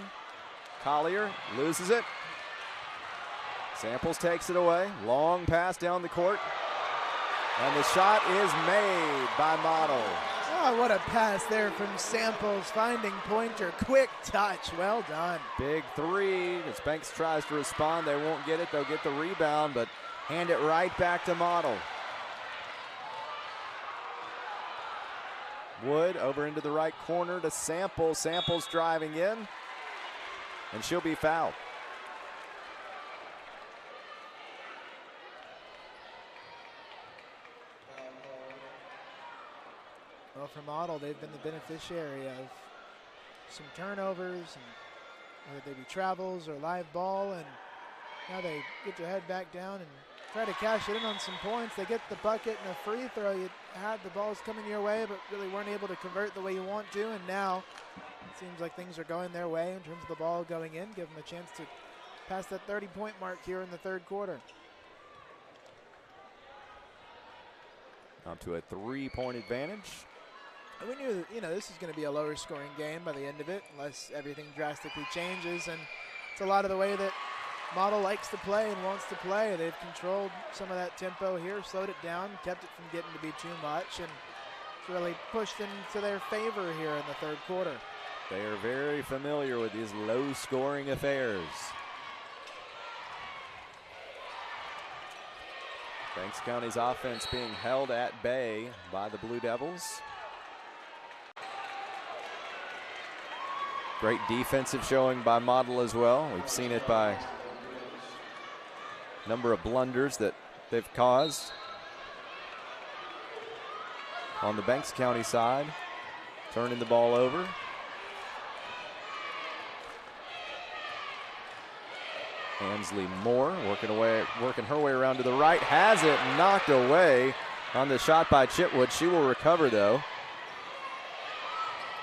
Collier loses it. Samples takes it away. Long pass down the court. And the shot is made by Model. Oh, what a pass there from Samples, finding Pointer. Quick touch, well done. Big three. As Banks tries to respond, they won't get it. They'll get the rebound, but hand it right back to Model. Wood over into the right corner to Samples. Samples driving in, and she'll be fouled. Well, for Model, they've been the beneficiary of some turnovers, and whether they be travels or live ball, and now they get their head back down and try to cash it in on some points. They get the bucket and a free throw. You had the balls coming your way, but really weren't able to convert the way you want to, and now it seems like things are going their way in terms of the ball going in. Give them a chance to pass that 30-point mark here in the third quarter. Up to a 3-point advantage. And we knew, this is going to be a lower scoring game by the end of it, unless everything drastically changes. And it's a lot of the way that Model likes to play and wants to play. They've controlled some of that tempo here, slowed it down, kept it from getting to be too much, and it's really pushed into their favor here in the third quarter. They are very familiar with these low-scoring affairs. Banks County's offense being held at bay by the Blue Devils. Great defensive showing by Model as well. We've seen it by number of blunders that they've caused on the Banks County side, turning the ball over. Ansley Moore working her way around to the right, has it knocked away on the shot by Chitwood. She will recover though.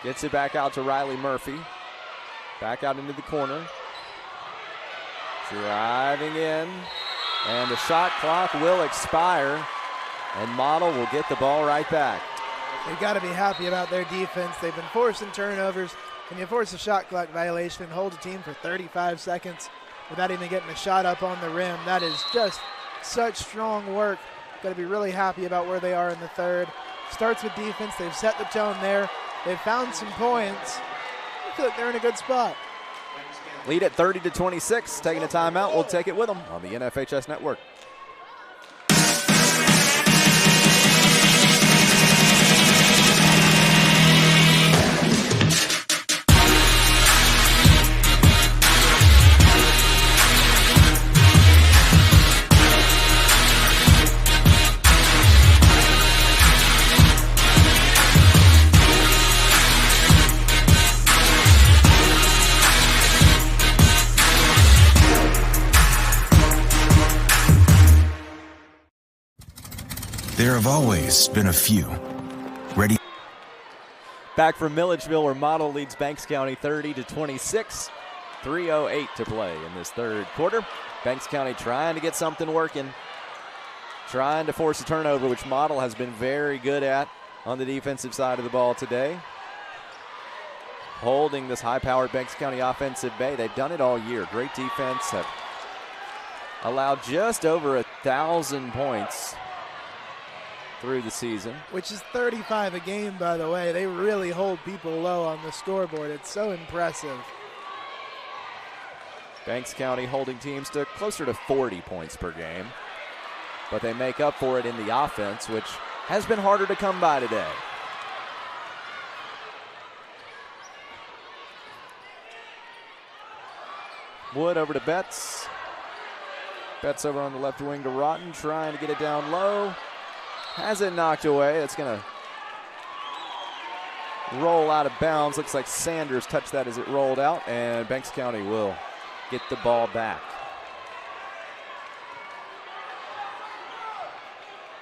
Gets it back out to Riley Murphy. Back out into the corner. Driving in. And the shot clock will expire. And Model will get the ball right back. They've got to be happy about their defense. They've been forcing turnovers. When you force a shot clock violation and hold a team for 35 seconds without even getting a shot up on the rim, that is just such strong work. Got to be really happy about where they are in the third. Starts with defense. They've set the tone there. They've found some points. I feel like they're in a good spot. Lead at 30-26. Taking a timeout. We'll take it with them on the NFHS Network. There have always been a few ready. Back from Milledgeville, where Model leads Banks County 30-26. 3:08 to play in this third quarter. Banks County trying to get something working, trying to force a turnover, which Model has been very good at on the defensive side of the ball today. Holding this high-powered Banks County offensive bay. They've done it all year. Great defense. Have allowed just over 1,000 points through the season. Which is 35 a game, by the way. They really hold people low on the scoreboard. It's so impressive. Banks County holding teams to closer to 40 points per game. But they make up for it in the offense, which has been harder to come by today. Wood over to Betts. Betts over on the left wing to Rotten, trying to get it down low. Has it knocked away. It's going to roll out of bounds. Looks like Sanders touched that as it rolled out, and Banks County will get the ball back.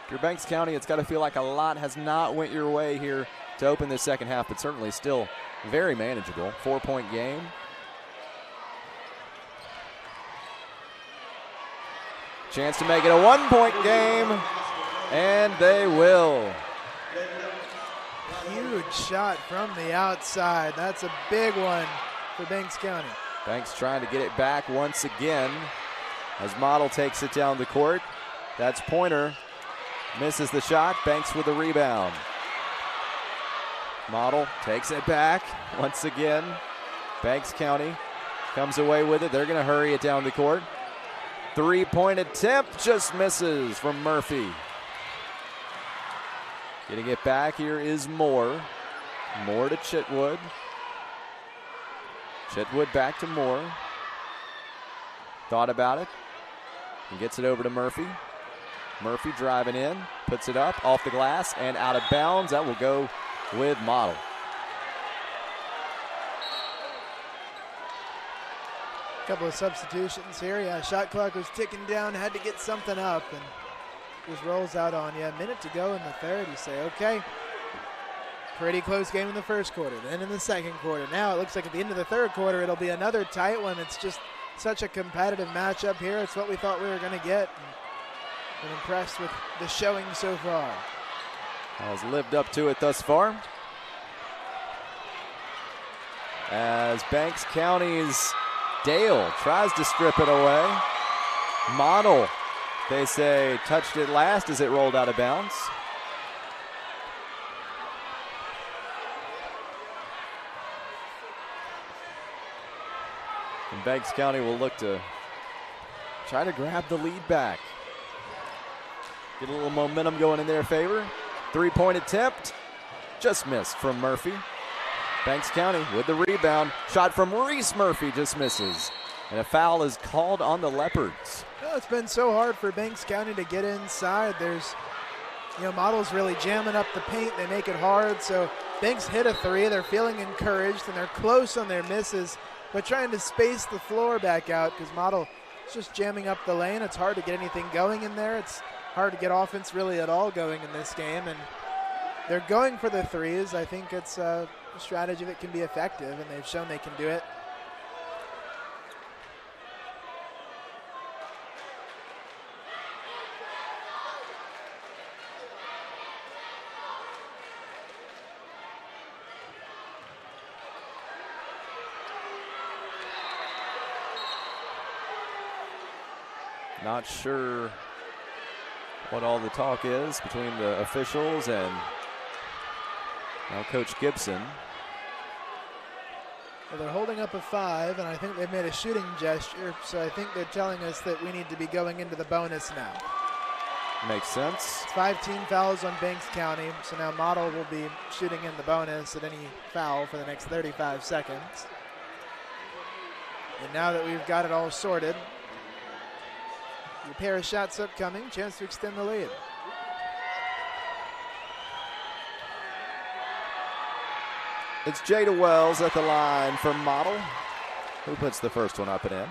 If you're Banks County, it's got to feel like a lot has not went your way here to open this second half, but certainly still very manageable. 4-point game. Chance to make it a 1-point game. And they will. Huge shot from the outside. That's a big one for Banks County. Banks trying to get it back once again as Model takes it down the court. That's Pointer. Misses the shot. Banks with the rebound. Model takes it back once again. Banks County comes away with it. They're going to hurry it down the court. 3-point attempt just misses from Murphy. Getting it back here is Moore. Moore to Chitwood. Chitwood back to Moore. Thought about it. He gets it over to Murphy. Murphy driving in. Puts it up off the glass and out of bounds. That will go with Model. Couple of substitutions here. Yeah, shot clock was ticking down. Had to get something up. And just rolls out on you. A minute to go in the third. You say, okay, pretty close game in the first quarter. Then in the second quarter. Now it looks like at the end of the third quarter, it'll be another tight one. It's just such a competitive matchup here. It's what we thought we were going to get. And been impressed with the showing so far. Has lived up to it thus far. As Banks County's Dale tries to strip it away. Model, they say, touched it last as it rolled out of bounds. And Banks County will look to try to grab the lead back. Get a little momentum going in their favor. 3-point attempt, just missed from Murphy. Banks County with the rebound. Shot from Reese Murphy just misses. And a foul is called on the Leopards. Well, it's been so hard for Banks County to get inside. There's, Model's really jamming up the paint. They make it hard. So Banks hit a three. They're feeling encouraged, and they're close on their misses, but trying to space the floor back out because Model is just jamming up the lane. It's hard to get anything going in there. It's hard to get offense really at all going in this game. And they're going for the threes. I think it's a strategy that can be effective, and they've shown they can do it. Not sure what all the talk is between the officials and now Coach Gibson. Well, they're holding up a 5, and I think they've made a shooting gesture, so I think they're telling us that we need to be going into the bonus now. Makes sense. It's 5 team fouls on Banks County, so now Model will be shooting in the bonus at any foul for the next 35 seconds. And now that we've got it all sorted, a pair of shots upcoming, chance to extend the lead. It's Jada Wells at the line for Model, who puts the first one up and in.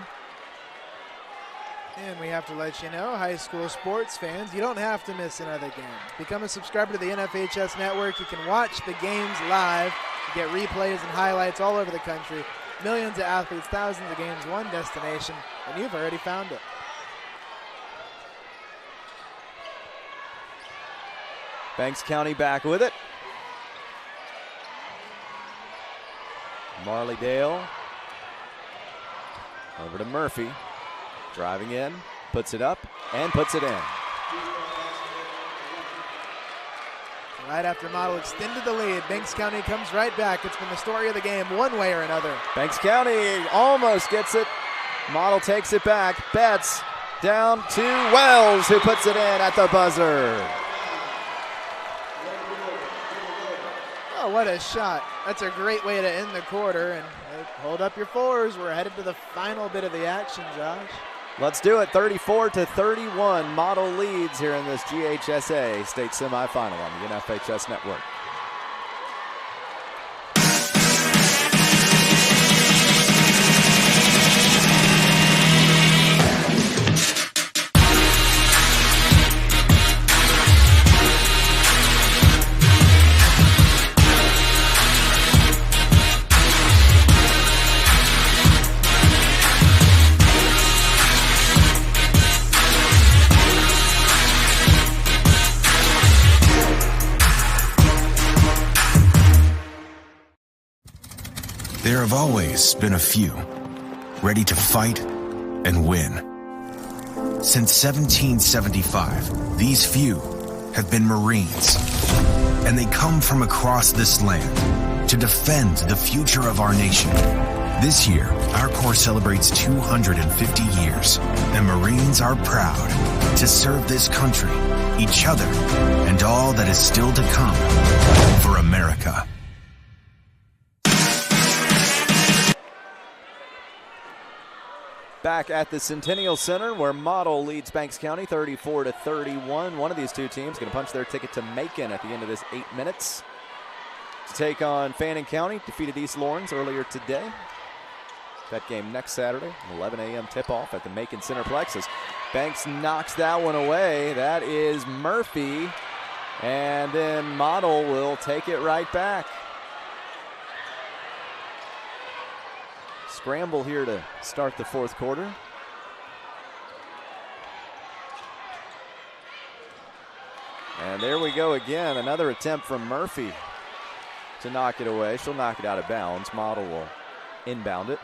And we have to let you know, high school sports fans, you don't have to miss another game. Become a subscriber to the MHS network. You can watch the games live. You get replays and highlights all over the country. Millions of athletes, thousands of games, one destination, and you've already found it. Banks County back with it. Marley Dale over to Murphy. Driving in, puts it up, and puts it in. Right after Model extended the lead, Banks County comes right back. It's been the story of the game one way or another. Banks County almost gets it. Model takes it back. Betts down to Wells, who puts it in at the buzzer. Oh, what a shot. That's a great way to end the quarter. And hold up your 4s. We're headed to the final bit of the action, Josh. Let's do it. 34-31. Model leads here in this GHSA state semifinal on the NFHS network. There have always been a few, ready to fight and win. Since 1775, these few have been Marines, and they come from across this land to defend the future of our nation. This year, our Corps celebrates 250 years, and Marines are proud to serve this country, each other, and all that is still to come for America. Back at the Centennial Center, where Model leads Banks County 34-31. One of these two teams going to punch their ticket to Macon at the end of this 8 minutes to take on Fannin County. Defeated East Lawrence earlier today. That game next Saturday, 11 a.m. tip-off at the Macon Centerplex as Banks knocks that one away. That is Murphy, and then Model will take it right back. Scramble here to start the fourth quarter. And there we go again. Another attempt from Murphy to knock it away. She'll knock it out of bounds. Model will inbound it.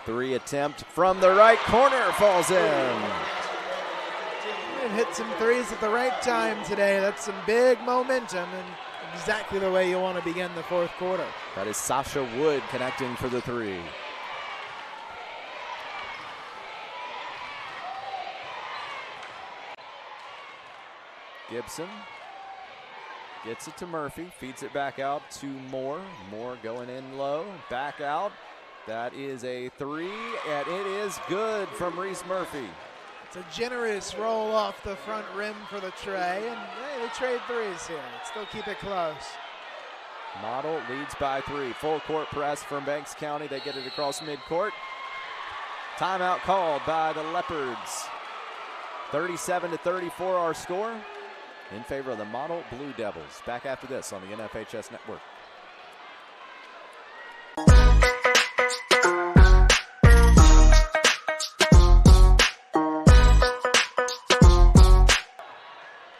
Three attempt from the right corner falls in. Hit some threes at the right time today. That's some big momentum and exactly the way you want to begin the fourth quarter. That is Sasha Wood connecting for the three. Gibson gets it to Murphy, feeds it back out to Moore. Moore going in low, back out. That is a three, and it is good from Reese Murphy. It's a generous roll off the front rim for the tray, and hey, they trade threes here. Still keep it close. Model leads by 3. Full court press from Banks County. They get it across midcourt. Timeout called by the Leopards. 37-34 our score in favor of the Model Blue Devils. Back after this on the NFHS Network.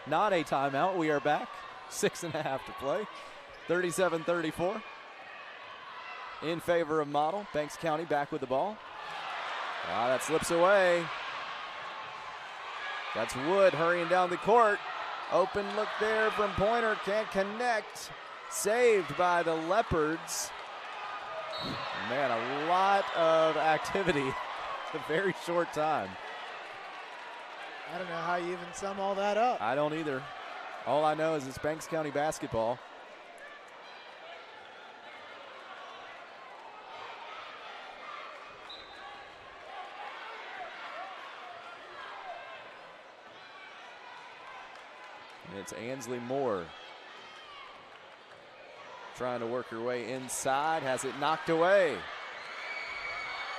Not a timeout. We are back. 6.5 to play. 37-34 in favor of Model. Banks County back with the ball. That slips away. That's Wood hurrying down the court. Open look there from Pointer. Can't connect. Saved by the Leopards. Man, a lot of activity in a very short time. I don't know how you even sum all that up. I don't either. All I know is it's Banks County basketball. And it's Ansley Moore trying to work her way inside. Has it knocked away.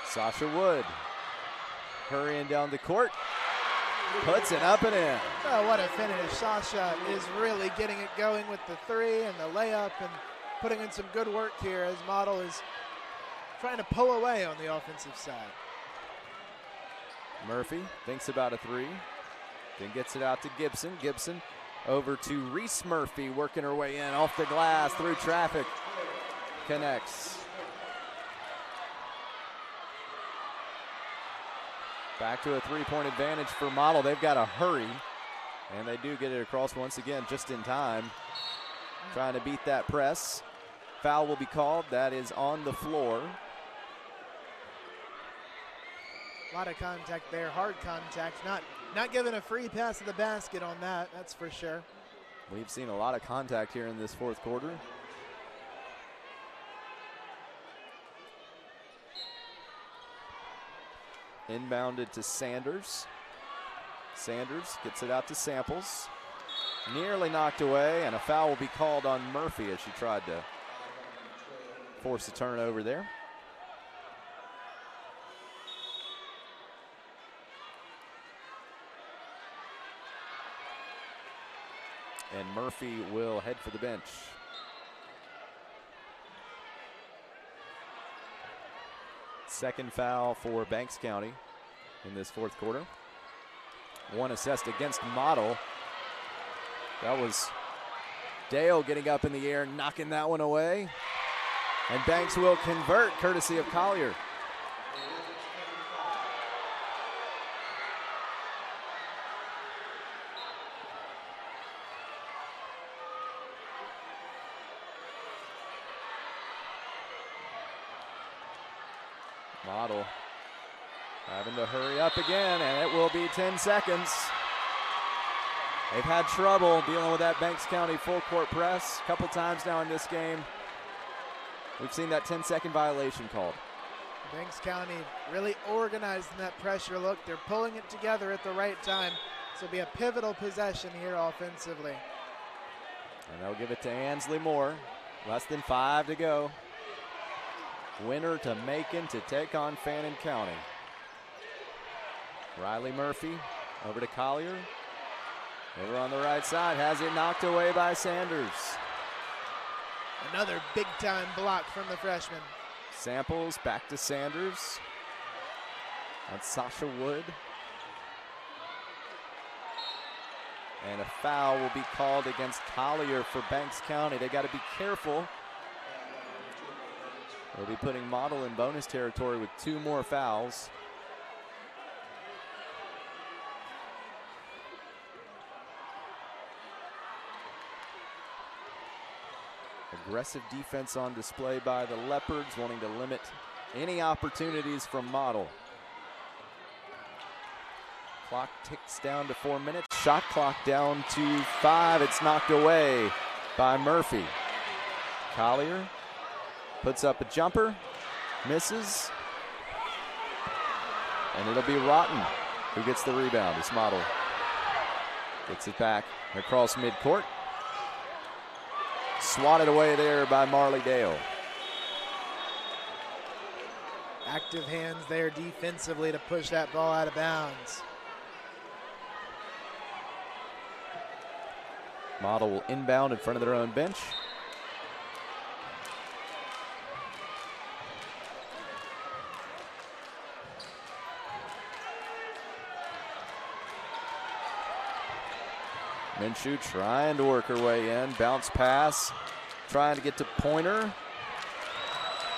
Sasha Wood hurrying down the court. Puts it up and in. Oh, what a finish. Sasha is really getting it going with the three and the layup and putting in some good work here as Model is trying to pull away on the offensive side. Murphy thinks about a three, then gets it out to Gibson. Gibson over to Reese Murphy, working her way in off the glass through traffic. Connects. Back to a three-point advantage for Model. They've got to hurry, and they do get it across once again just in time. Trying to beat that press. Foul will be called. That is on the floor. A lot of contact there, hard contact. Not giving a free pass to the basket on that, that's for sure. We've seen a lot of contact here in this fourth quarter. Inbounded to Sanders. Sanders gets it out to Samples. Nearly knocked away, and a foul will be called on Murphy as she tried to force a turnover there. And Murphy will head for the bench. Second foul for Banks County in this fourth quarter. One assessed against Model. That was Dale getting up in the air, knocking that one away. And Banks will convert, courtesy of Collier. Model having to hurry up again, and it will be 10 seconds. They've had trouble dealing with that Banks County full court press a couple times now in this game. We've seen that 10-second violation called. Banks County really organized in that pressure look. They're pulling it together at the right time. This will be a pivotal possession here offensively. And they'll give it to Ansley Moore. Less than 5 to go. Winner to Macon to take on Fannin County. Riley Murphy over to Collier. Over on the right side, has it knocked away by Sanders. Another big-time block from the freshman. Samples back to Sanders. That's Sasha Wood. And a foul will be called against Collier for Banks County. They got to be careful. They'll be putting Model in bonus territory with 2 more fouls. Aggressive defense on display by the Leopards, wanting to limit any opportunities from Model. Clock ticks down to 4 minutes. Shot clock down to 5. It's knocked away by Murphy. Collier puts up a jumper, misses, and it'll be Rotten who gets the rebound. This Model gets it back across midcourt. Swatted away there by Marley Dale. Active hands there defensively to push that ball out of bounds. Model will inbound in front of their own bench. Minshew trying to work her way in. Bounce pass. Trying to get to Pointer.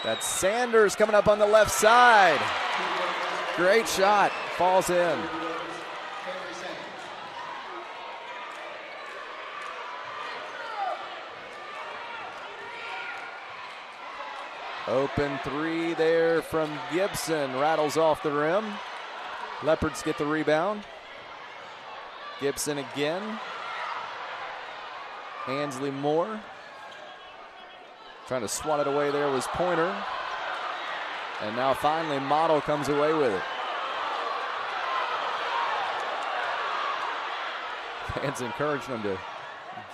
That's Sanders coming up on the left side. Great shot. Falls in. Open three there from Gibson. Rattles off the rim. Leopards get the rebound. Gibson again. Ansley Moore. Trying to swat it away there was Pointer. And now finally Model comes away with it. Fans encouraging them to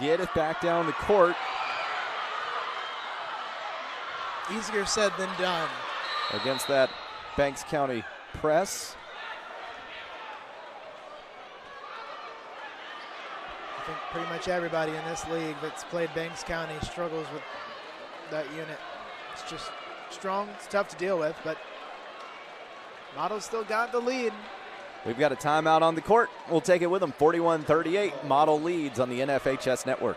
get it back down the court. Easier said than done. Against that Banks County press. I think pretty much everybody in this league that's played Banks County struggles with that unit. It's just strong, it's tough to deal with, but Model's still got the lead. We've got a timeout on the court. We'll take it with them. 41-38. Model leads on the NFHS network.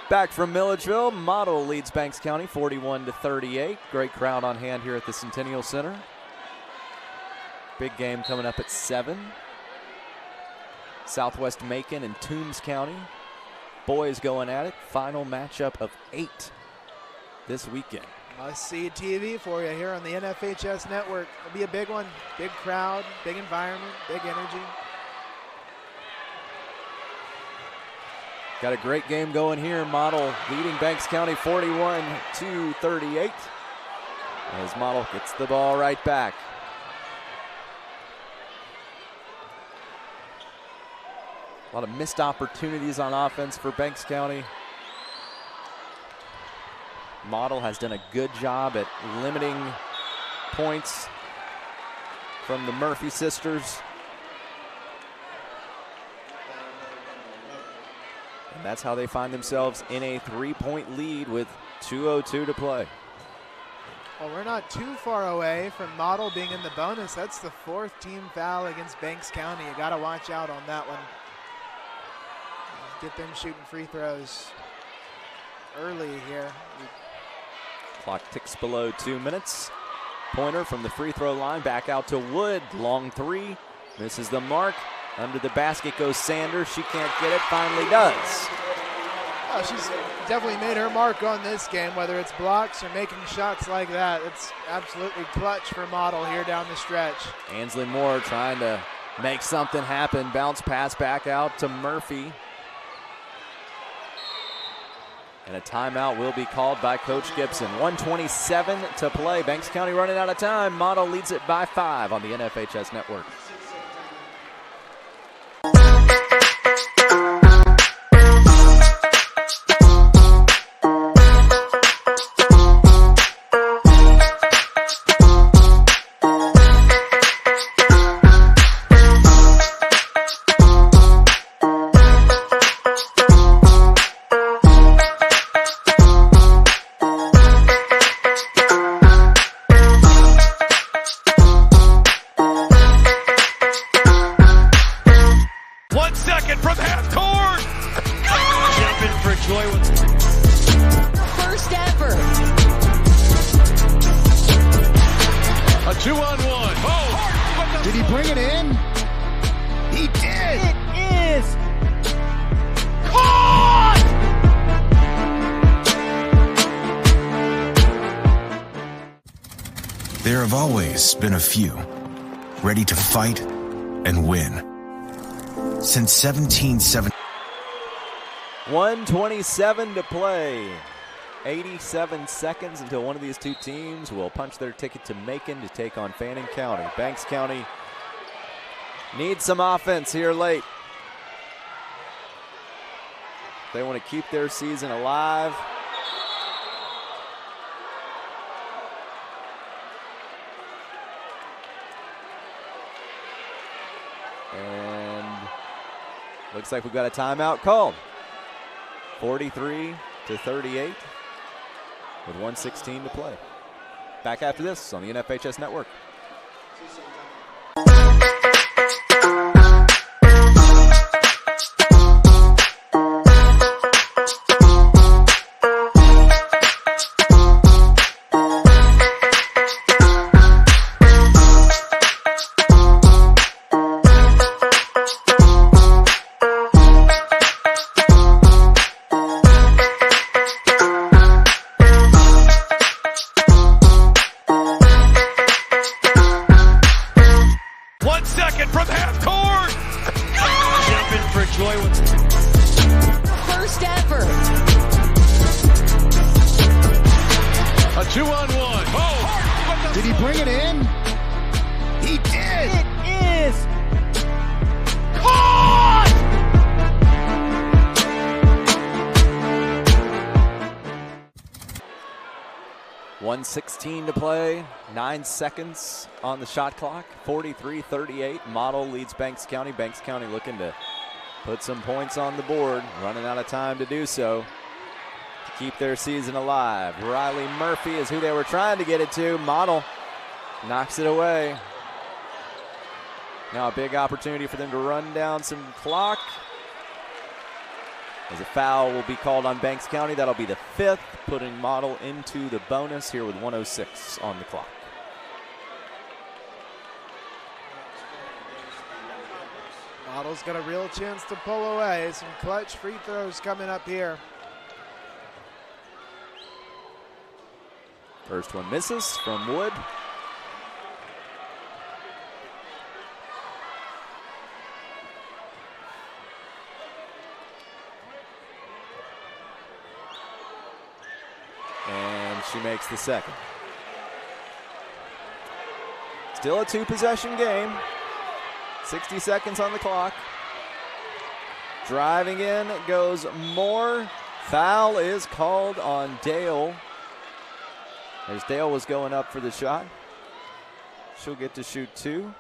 Back from Milledgeville, Model leads Banks County 41-38. Great crowd on hand here at the Centennial Center. Big game coming up at 7. Southwest Macon and Toombs County. Boys going at it. Final matchup of 8 this weekend. Must-see TV for you here on the NFHS network. It'll be a big one. Big crowd, big environment, big energy. Got a great game going here. Model leading Banks County 41-38. As Model gets the ball right back. A lot of missed opportunities on offense for Banks County. Model has done a good job at limiting points from the Murphy sisters. And that's how they find themselves in a 3-point lead with 2:02 to play. Well, we're not too far away from Model being in the bonus. That's the 4th team foul against Banks County. You got to watch out on that one. Get them shooting free throws early here. Clock ticks below 2 minutes. Pointer from the free throw line back out to Wood. Long three. Misses the mark. Under the basket goes Sanders. She can't get it. Finally does. Oh, she's definitely made her mark on this game, whether it's blocks or making shots like that. It's absolutely clutch for Model here down the stretch. Ansley Moore trying to make something happen. Bounce pass back out to Murphy. And a timeout will be called by Coach Gibson. 1:27 to play. Banks County running out of time. Model leads it by 5 on the NFHS network. from half court. Jumping for joy with First ever. A 2-on-1. Oh! Did he bring it in? He did! it is Caught! There have always been a few ready to fight and win. Since 1770. 1:27 to play. 87 seconds until one of these two teams will punch their ticket to Macon to take on Fannin County. Banks County needs some offense here late. They want to keep their season alive. And looks like we've got a timeout called. 43-38 with 1:16 to play. Back after this on the NFHS Network. Did he bring it in? He did! it is caught! 1:16 to play, 9 seconds on the shot clock, 43-38. Model leads Banks County. Banks County looking to put some points on the board, running out of time to do so, to keep their season alive. Riley Murphy is who they were trying to get it to. Model knocks it away. Now a big opportunity for them to run down some clock. As a foul will be called on Banks County. That'll be the 5th, putting Model into the bonus here with 1:06 on the clock. Model's got a real chance to pull away. Some clutch free throws coming up here. First one misses from Wood. And she makes the second. Still a 2-possession game. 60 seconds on the clock. Driving in goes Moore. Foul is called on Dale. As Dale was going up for the shot. She'll get to shoot 2.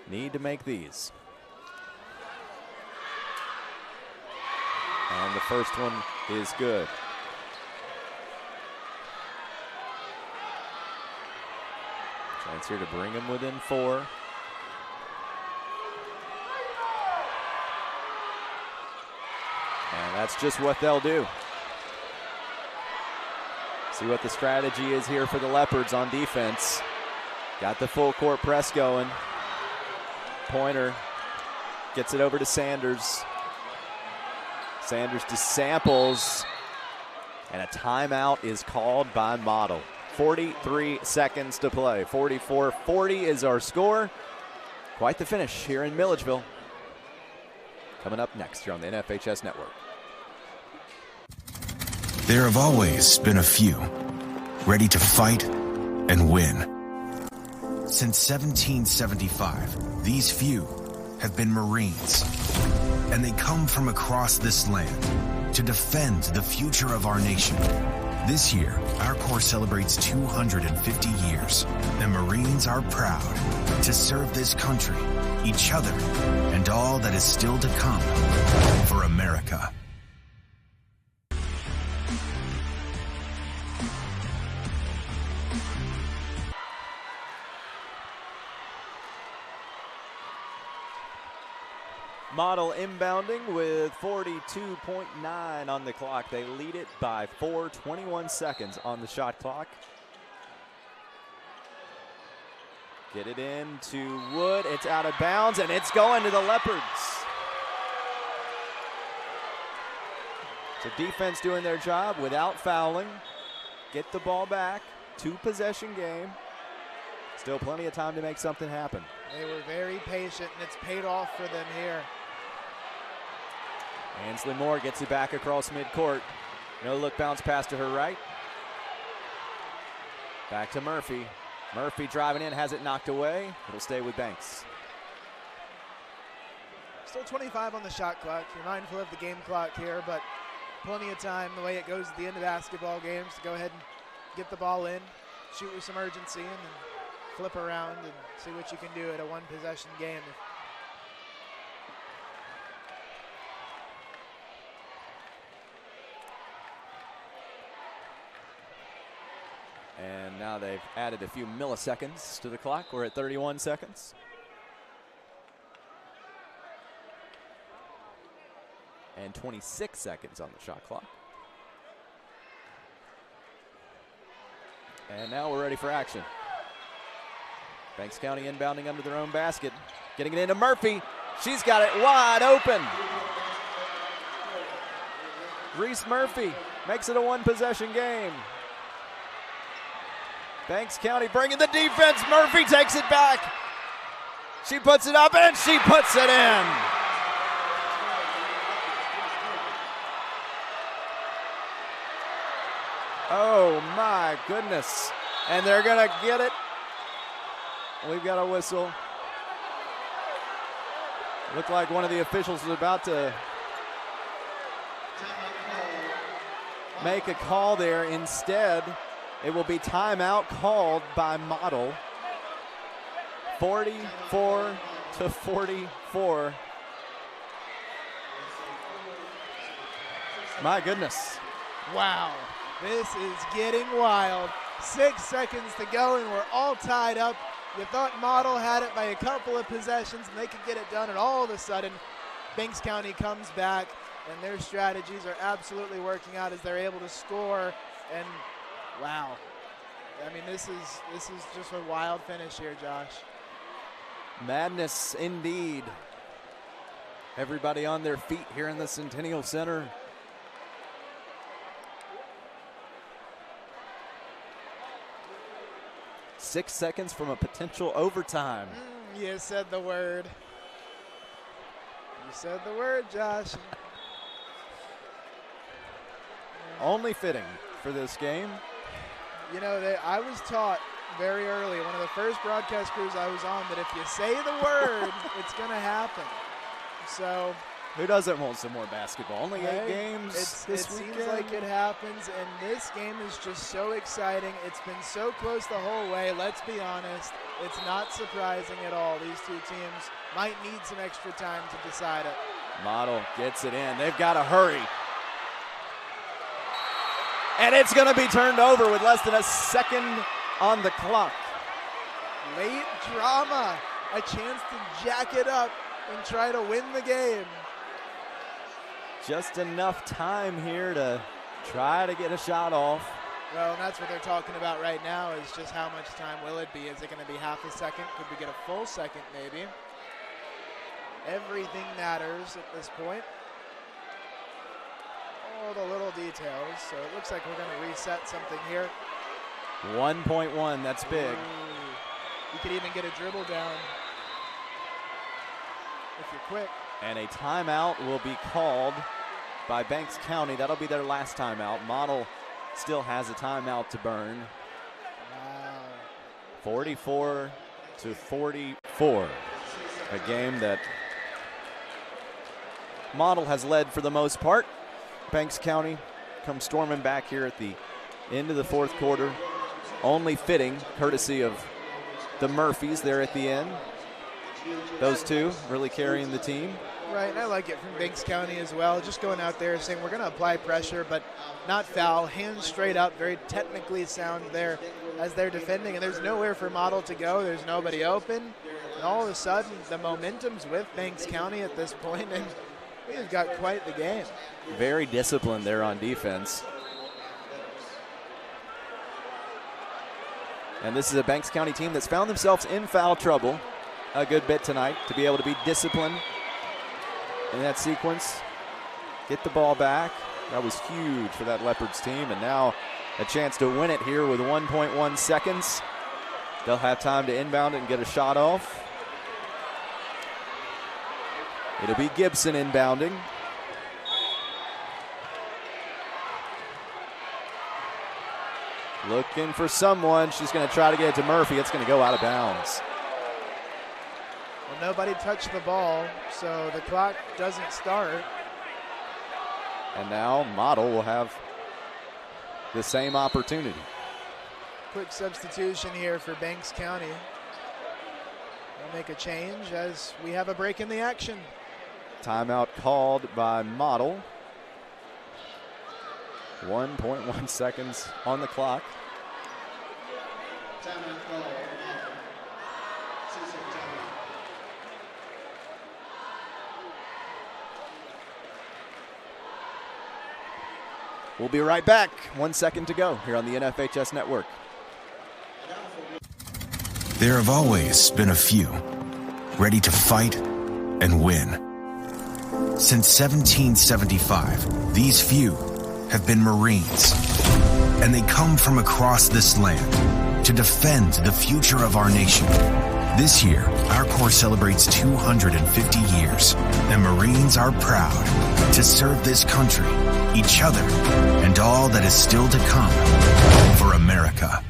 Need to make these. And the first one is good. Chance here to bring them within 4. And that's just what they'll do. See what the strategy is here for the Leopards on defense. Got the full court press going. Pointer gets it over to Sanders. Sanders to Samples. And a timeout is called by Model. 43 seconds to play. 44-40 is our score. Quite the finish here in Milledgeville. Coming up next here on the NFHS Network. There have always been a few ready to fight and win. Since 1775, these few have been Marines, and they come from across this land to defend the future of our nation. This year, our Corps celebrates 250 years, and Marines are proud to serve this country, each other, and all that is still to come for America. Model inbounding with 42.9 on the clock. They lead it by 4:21 seconds on the shot clock. Get it in to Wood. It's out of bounds, and it's going to the Leopards. So defense doing their job without fouling. Get the ball back. 2-possession game. Still plenty of time to make something happen. They were very patient, and it's paid off for them here. Ansley Moore gets it back across midcourt. No look bounce pass to her right. Back to Murphy. Murphy driving in, has it knocked away. It'll stay with Banks. Still 25 on the shot clock. You're mindful of the game clock here, but plenty of time the way it goes at the end of basketball games to go ahead and get the ball in, shoot with some urgency, and then flip around and see what you can do at a 1-possession game. And now they've added a few milliseconds to the clock. We're at 31 seconds. And 26 seconds on the shot clock. And now we're ready for action. Banks County inbounding under their own basket. Getting it into Murphy. She's got it wide open. Reese Murphy makes it a 1-possession game. Banks County bringing the defense. Murphy takes it back. She puts it up and she puts it in. Oh my goodness. And they're gonna get it. We've got a whistle. Looked like one of the officials was about to make a call there. Instead, it will be timeout called by Model. 44-44. My goodness. Wow, this is getting wild. 6 seconds to go and we're all tied up. You thought Model had it by a couple of possessions and they could get it done, and all of a sudden Banks County comes back and their strategies are absolutely working out as they're able to score. And wow, I mean, this is just a wild finish here, Josh. Madness indeed. Everybody on their feet here in the Centennial Center. Six seconds from a potential overtime. You said the word. You said the word, Josh. Only fitting for this game. You know, I was taught very early, one of the first broadcast crews I was on, that if you say the word, it's going to happen. So who doesn't want some more basketball? Only 8 games this weekend. It seems like it happens, and this game is just so exciting. It's been so close the whole way. Let's be honest. It's not surprising at all. These two teams might need some extra time to decide it. Model gets it in. They've got to hurry. And it's going to be turned over with less than a second on the clock. Late drama. A chance to jack it up and try to win the game. Just enough time here to try to get a shot off. Well, and that's what they're talking about right now, is just how much time will it be? Is it going to be half a second? Could we get a full second maybe? Everything matters at this point. All the little details. So it looks like we're going to reset something here. 1.1, that's big. Ooh, you could even get a dribble down if you're quick. And a timeout will be called by Banks County. That'll be their last timeout. Model still has a timeout to burn. Wow. 44-44. A game that Model has led for the most part. Banks County comes storming back here at the end of the fourth quarter. Only fitting, courtesy of the Murphys there at the end. Those two really carrying the team. Right, and I like it from Banks County as well. Just going out there saying we're going to apply pressure, but not foul. Hands straight up, very technically sound there as they're defending. And there's nowhere for Model to go. There's nobody open. all of a sudden, the momentum's with Banks County at this point, and we've got quite the game. Very disciplined there on defense. And this is a Banks County team that's found themselves in foul trouble a good bit tonight. To be able to be disciplined in that sequence, get the ball back. That was huge for that Leopards team, and now a chance to win it here with 1.1 seconds. They'll have time to inbound it and get a shot off. It'll be Gibson inbounding. Looking for someone. She's going to try to get it to Murphy. It's going to go out of bounds. Well, nobody touched the ball, so the clock doesn't start. And now Model will have the same opportunity. Quick substitution here for Banks County. They'll make a change as we have a break in the action. Timeout called by Model. 1.1 seconds on the clock. We'll be right back. 1 second to go here on the NFHS Network. There have always been a few ready to fight and win. Since 1775, these few have been Marines, and they come from across this land to defend the future of our nation. This year, our Corps celebrates 250 years, and Marines are proud to serve this country, each other, and all that is still to come for America.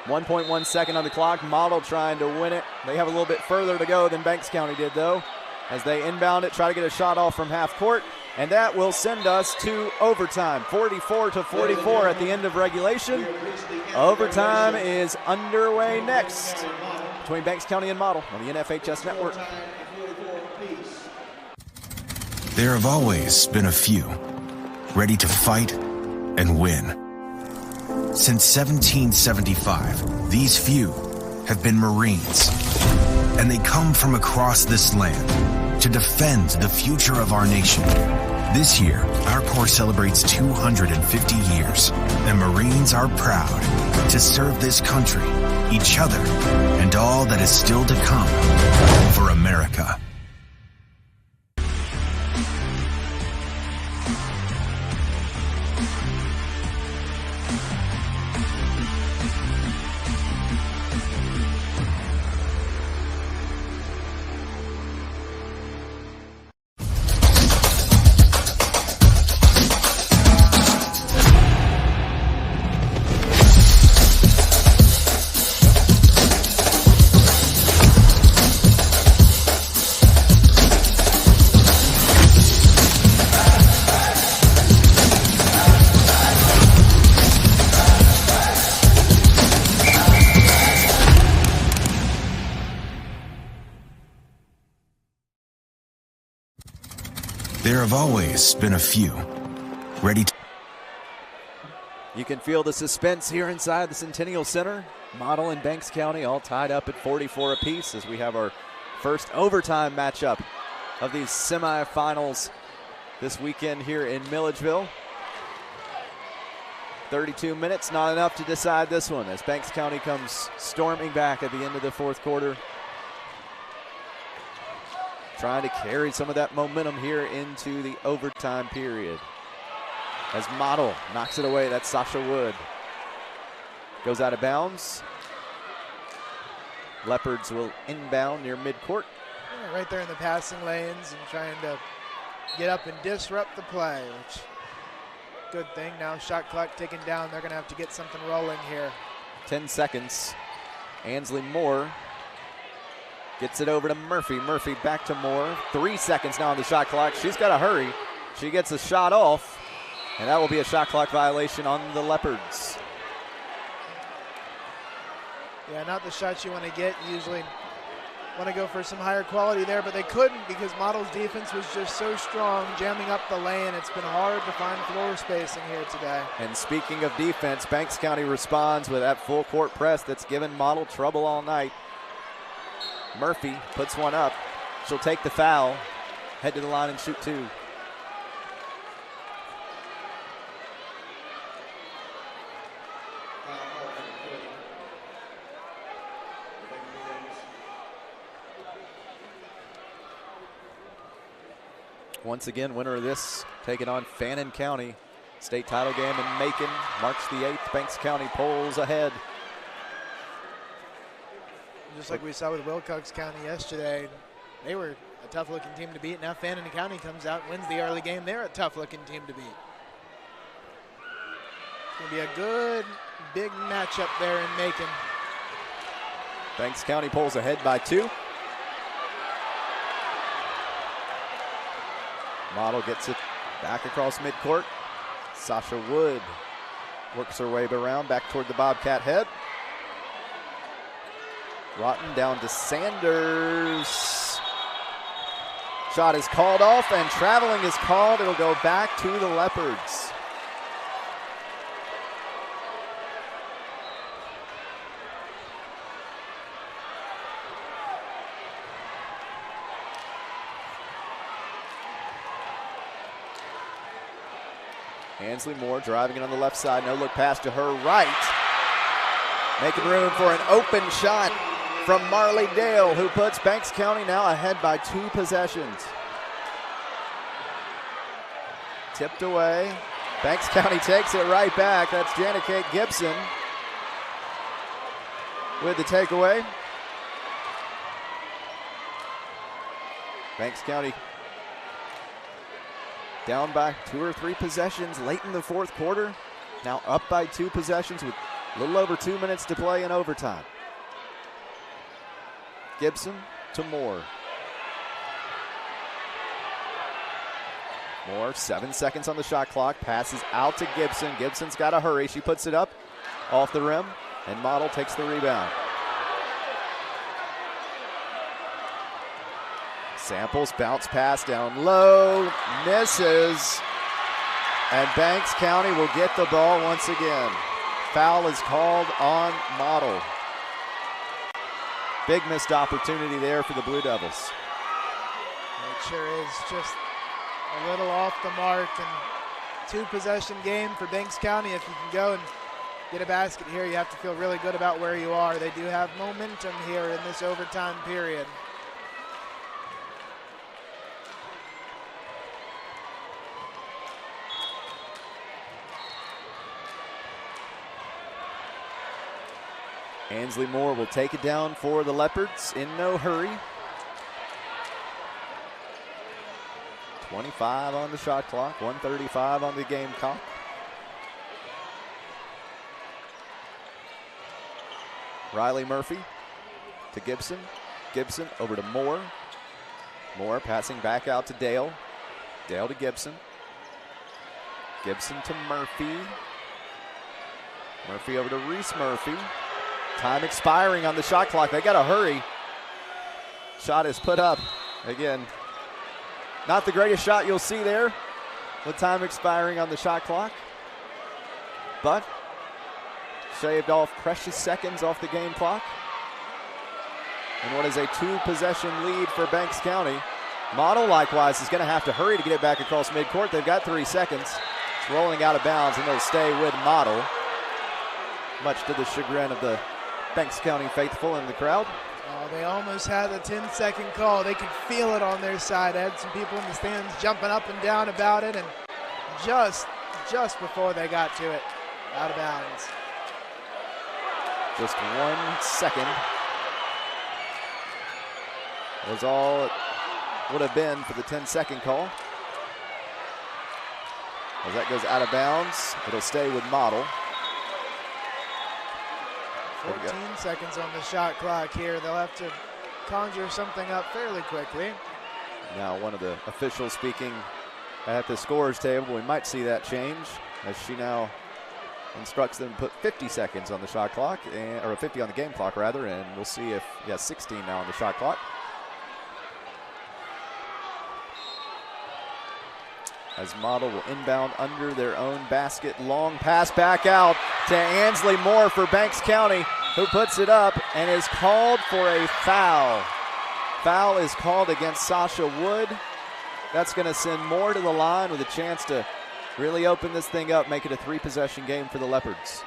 .1 second on the clock. Model trying to win it. They have a little bit further to go than Banks County did, though, as they inbound it, try to get a shot off from half court, and that will send us to overtime. 44-44 at the end of regulation. Overtime is underway next between Banks County and Model on the NFHS Network. There have always been a few ready to fight and win. Since 1775, these few have been Marines, and they come from across this land to defend the future of our nation. This year, our Corps celebrates 250 years, and Marines are proud to serve this country, each other, and all that is still to come for America. There have always been a few ready to... You can feel the suspense here inside the Centennial Center. Model and Banks County all tied up at 44 apiece as we have our first overtime matchup of these semifinals this weekend here in Milledgeville. 32 minutes, not enough to decide this one as Banks County comes storming back at the end of the fourth quarter, trying to carry some of that momentum here into the overtime period. As Model knocks it away, that's Sasha Wood. Goes out of bounds. Leopards will inbound near midcourt. Yeah, right there in the passing lanes and trying to get up and disrupt the play, which good thing. Now shot clock ticking down. They're going to have to get something rolling here. 10 seconds. Ansley Moore gets it over to Murphy. Murphy back to Moore. 3 seconds now on the shot clock. She's got to hurry. She gets a shot off. And that will be a shot clock violation on the Leopards. Yeah, not the shots you want to get. You usually want to go for some higher quality there, but they couldn't because Model's defense was just so strong, jamming up the lane. It's been hard to find floor spacing here today. And speaking of defense, Banks County responds with that full court press that's given Model trouble all night. Murphy puts one up. She'll take the foul, head to the line and shoot two. Once again, winner of this, taking on Fannin County. State title game in Macon, March the 8th. Banks County pulls ahead. Just like we saw with Wilcox County yesterday, they were a tough-looking team to beat. Now Fannin County comes out and wins the early game. They're a tough-looking team to beat. It's going to be a good, big matchup there in Macon. Banks County pulls ahead by 2. Model gets it back across midcourt. Sasha Wood works her way around back toward the Bobcat head. Rotten down to Sanders. Shot is called off and traveling is called. It'll go back to the Leopards. Ansley Moore driving it on the left side. No look pass to her right. Making room for an open shot from Marley Dale, who puts Banks County now ahead by 2 possessions. Tipped away. Banks County takes it right back. That's Janet Kate Gibson with the takeaway. Banks County down by 2 or 3 possessions late in the fourth quarter. Now up by 2 possessions with a little over 2 minutes to play in overtime. Gibson to Moore. Moore, 7 seconds on the shot clock. Passes out to Gibson. Gibson's got to hurry. She puts it up off the rim, and Model takes the rebound. Samples, bounce pass down low, misses, and Banks County will get the ball once again. Foul is called on Model. Big missed opportunity there for the Blue Devils. It sure is just a little off the mark, and 2-possession game for Banks County. If you can go and get a basket here, you have to feel really good about where you are. They do have momentum here in this overtime period. Ansley Moore will take it down for the Leopards in no hurry. 25 on the shot clock, 1:35 on the game clock. Riley Murphy to Gibson. Gibson over to Moore. Moore passing back out to Dale. Dale to Gibson. Gibson to Murphy. Murphy over to Reese Murphy. Time expiring on the shot clock. They got to hurry. Shot is put up. Again, not the greatest shot you'll see there with time expiring on the shot clock. But shaved off precious seconds off the game clock. And what is a 2-possession lead for Banks County. Model, likewise, is going to have to hurry to get it back across midcourt. They've got 3 seconds. It's rolling out of bounds, and they'll stay with Model, much to the chagrin of the Banks County faithful in the crowd. Oh, they almost had a 10-second call. They could feel it on their side. I had some people in the stands jumping up and down about it, and just before they got to it, out of bounds. Just 1 second was all it would have been for the 10-second call. As that goes out of bounds, it'll stay with Model. 14 seconds on the shot clock here. They'll have to conjure something up fairly quickly. Now one of the officials speaking at the scorer's table. We might see that change as she now instructs them to put 50 seconds on the shot clock, or 50 on the game clock rather, and we'll see if, 16 now on the shot clock. As Model will inbound under their own basket. Long pass back out to Ansley Moore for Banks County, who puts it up and is called for a foul. Foul is called against Sasha Wood. That's going to send Moore to the line with a chance to really open this thing up, make it a 3-possession game for the Leopards.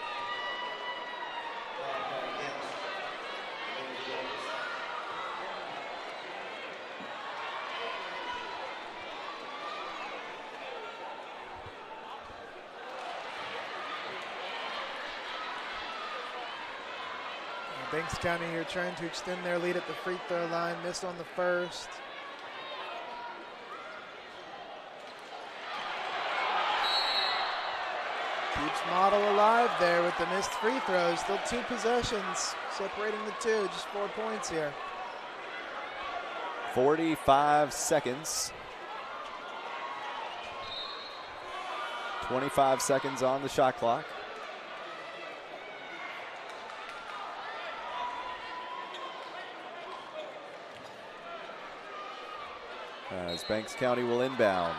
Banks County here trying to extend their lead at the free throw line. Missed on the first. Keeps Model alive there with the missed free throws. Still 2 possessions separating the two. Just 4 points here. 45 seconds. 25 seconds on the shot clock. As Banks County will inbound.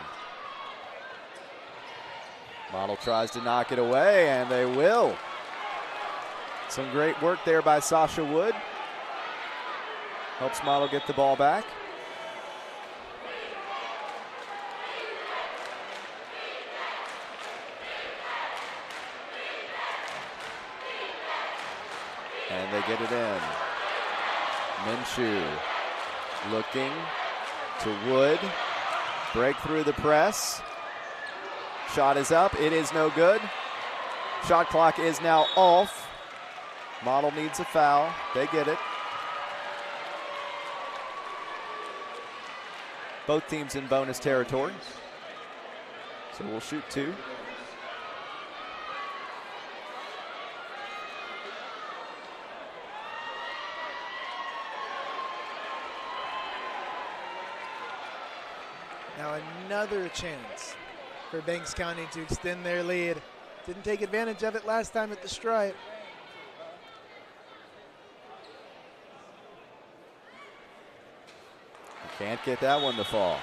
Model tries to knock it away, and they will. Some great work there by Sasha Wood. Helps Model get the ball back. And they get it in. Minshew looking to Wood. Break through the press. Shot is up. It is no good. Shot clock is now off. Model needs a foul. They get it. Both teams in bonus territory. So we'll shoot 2. Now another chance for Banks County to extend their lead. Didn't take advantage of it last time at the stripe. Can't get that one to fall.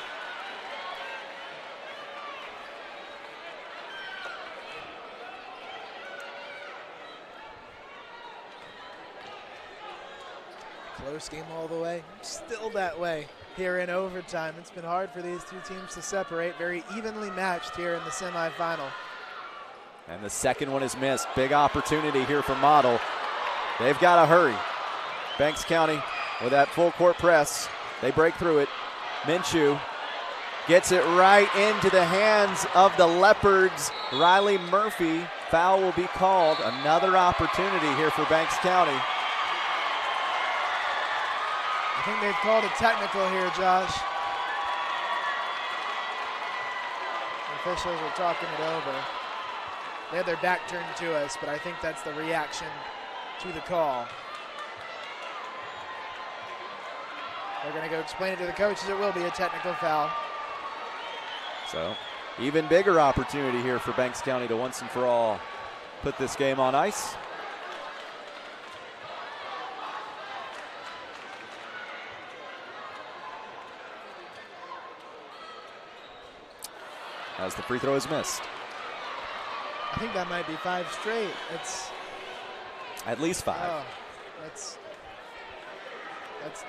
Close game all the way. Still that way here in overtime. It's been hard for these 2 teams to separate. Very evenly matched here in the semifinal. And the second one is missed. Big opportunity here for Model. They've got to hurry. Banks County with that full court press. They break through it. Minshew gets it right into the hands of the Leopards. Riley Murphy. Foul will be called. Another opportunity here for Banks County. I think they've called a technical here, Josh. The officials are talking it over. They had their back turned to us, but I think that's the reaction to the call. They're going to go explain it to the coaches. It will be a technical foul. So, even bigger opportunity here for Banks County to once and for all put this game on ice. As the free throw is missed. I think that might be 5 straight. It's at least 5. Oh, that's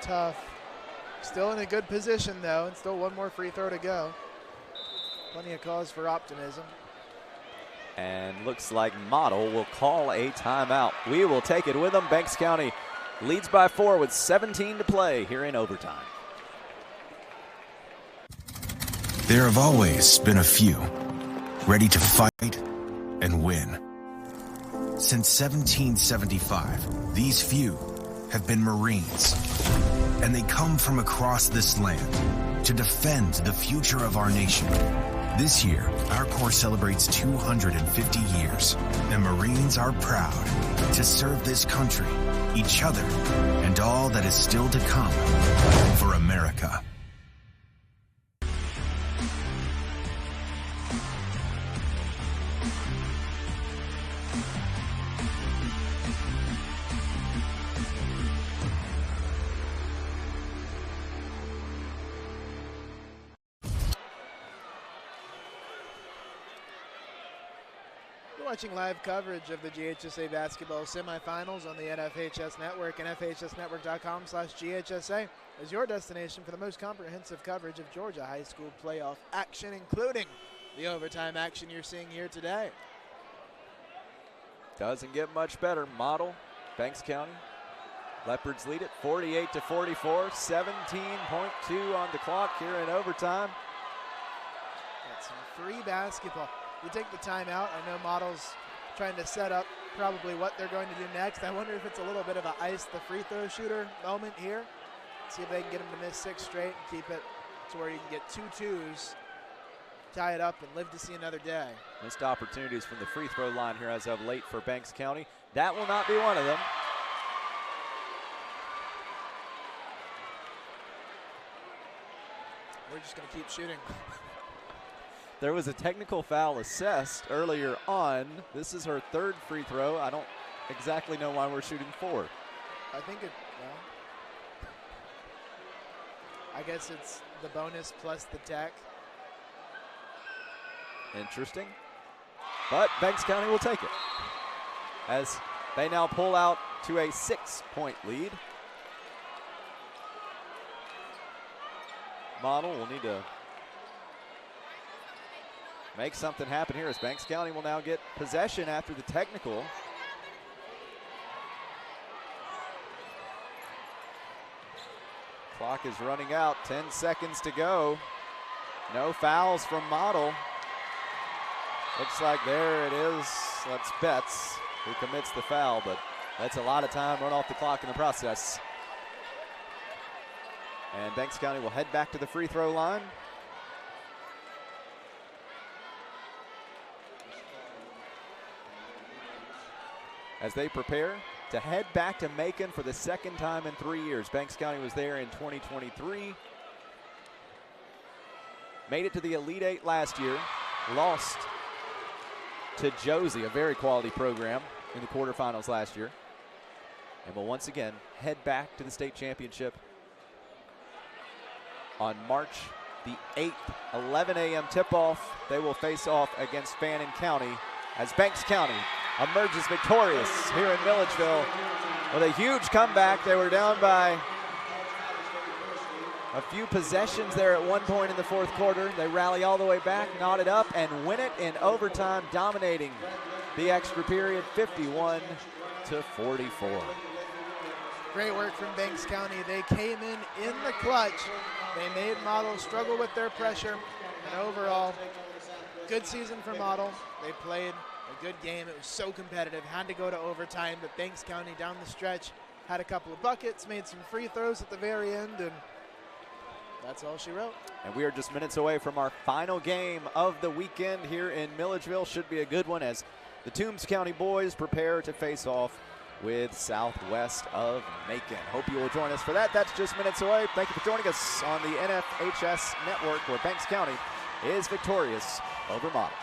tough. Still in a good position though, and still 1 more free throw to go. Plenty of cause for optimism. And looks like Model will call a timeout. We will take it with them. Banks County leads by 4 with 17 to play here in overtime. There have always been a few ready to fight and win. Since 1775, these few have been Marines, and they come from across this land to defend the future of our nation. This year, our Corps celebrates 250 years, and Marines are proud to serve this country, each other, and all that is still to come for America. You're watching live coverage of the GHSA basketball semifinals on the NFHS Network, and NFHSnetwork.com/GHSA is your destination for the most comprehensive coverage of Georgia high school playoff action, including the overtime action you're seeing here today. Doesn't get much better. Model, Banks County. Leopards lead it 48-44, 17.2 on the clock here in overtime. That's some free basketball. You take the timeout. I know Model's trying to set up probably what they're going to do next. I wonder if it's a little bit of an ice the free throw shooter moment here. See if they can get him to miss 6 straight and keep it to where you can get 2 twos, tie it up, and live to see another day. Missed opportunities from the free throw line here as of late for Banks County. That will not be one of them. We're just going to keep shooting. There was a technical foul assessed earlier on. This is her 3rd free throw. I don't exactly know why we're shooting 4. I think well, I guess it's the bonus plus the tech. Interesting. But Banks County will take it as they now pull out to a 6-point lead. Model will need to make something happen here as Banks County will now get possession after the technical. Clock is running out, 10 seconds to go. No fouls from Model. Looks like there it is. That's Betts who commits the foul, but that's a lot of time run off the clock in the process. And Banks County will head back to the free throw line. As they prepare to head back to Macon for the 2nd time in 3 years. Banks County was there in 2023. Made it to the Elite 8 last year. Lost to Josie, a very quality program, in the quarterfinals last year. And will once again head back to the state championship on March the 8th, 11 a.m. tip-off. They will face off against Fannin County as Banks County emerges victorious here in Milledgeville with a huge comeback. They were down by a few possessions there at one point in the 4th quarter. They rally all the way back, knot it up, and win it in overtime, dominating the extra period 51-44. Great work from Banks County. They came in the clutch. They made Model struggle with their pressure. And overall, good season for Model. They played a good game. It was so competitive. Had to go to overtime, but Banks County down the stretch had a couple of buckets, made some free throws at the very end, and that's all she wrote. And we are just minutes away from our final game of the weekend here in Milledgeville. Should be a good one as the Toombs County boys prepare to face off with Southwest of Macon. Hope you will join us for that. That's just minutes away. Thank you for joining us on the NFHS Network, where Banks County is victorious over Model.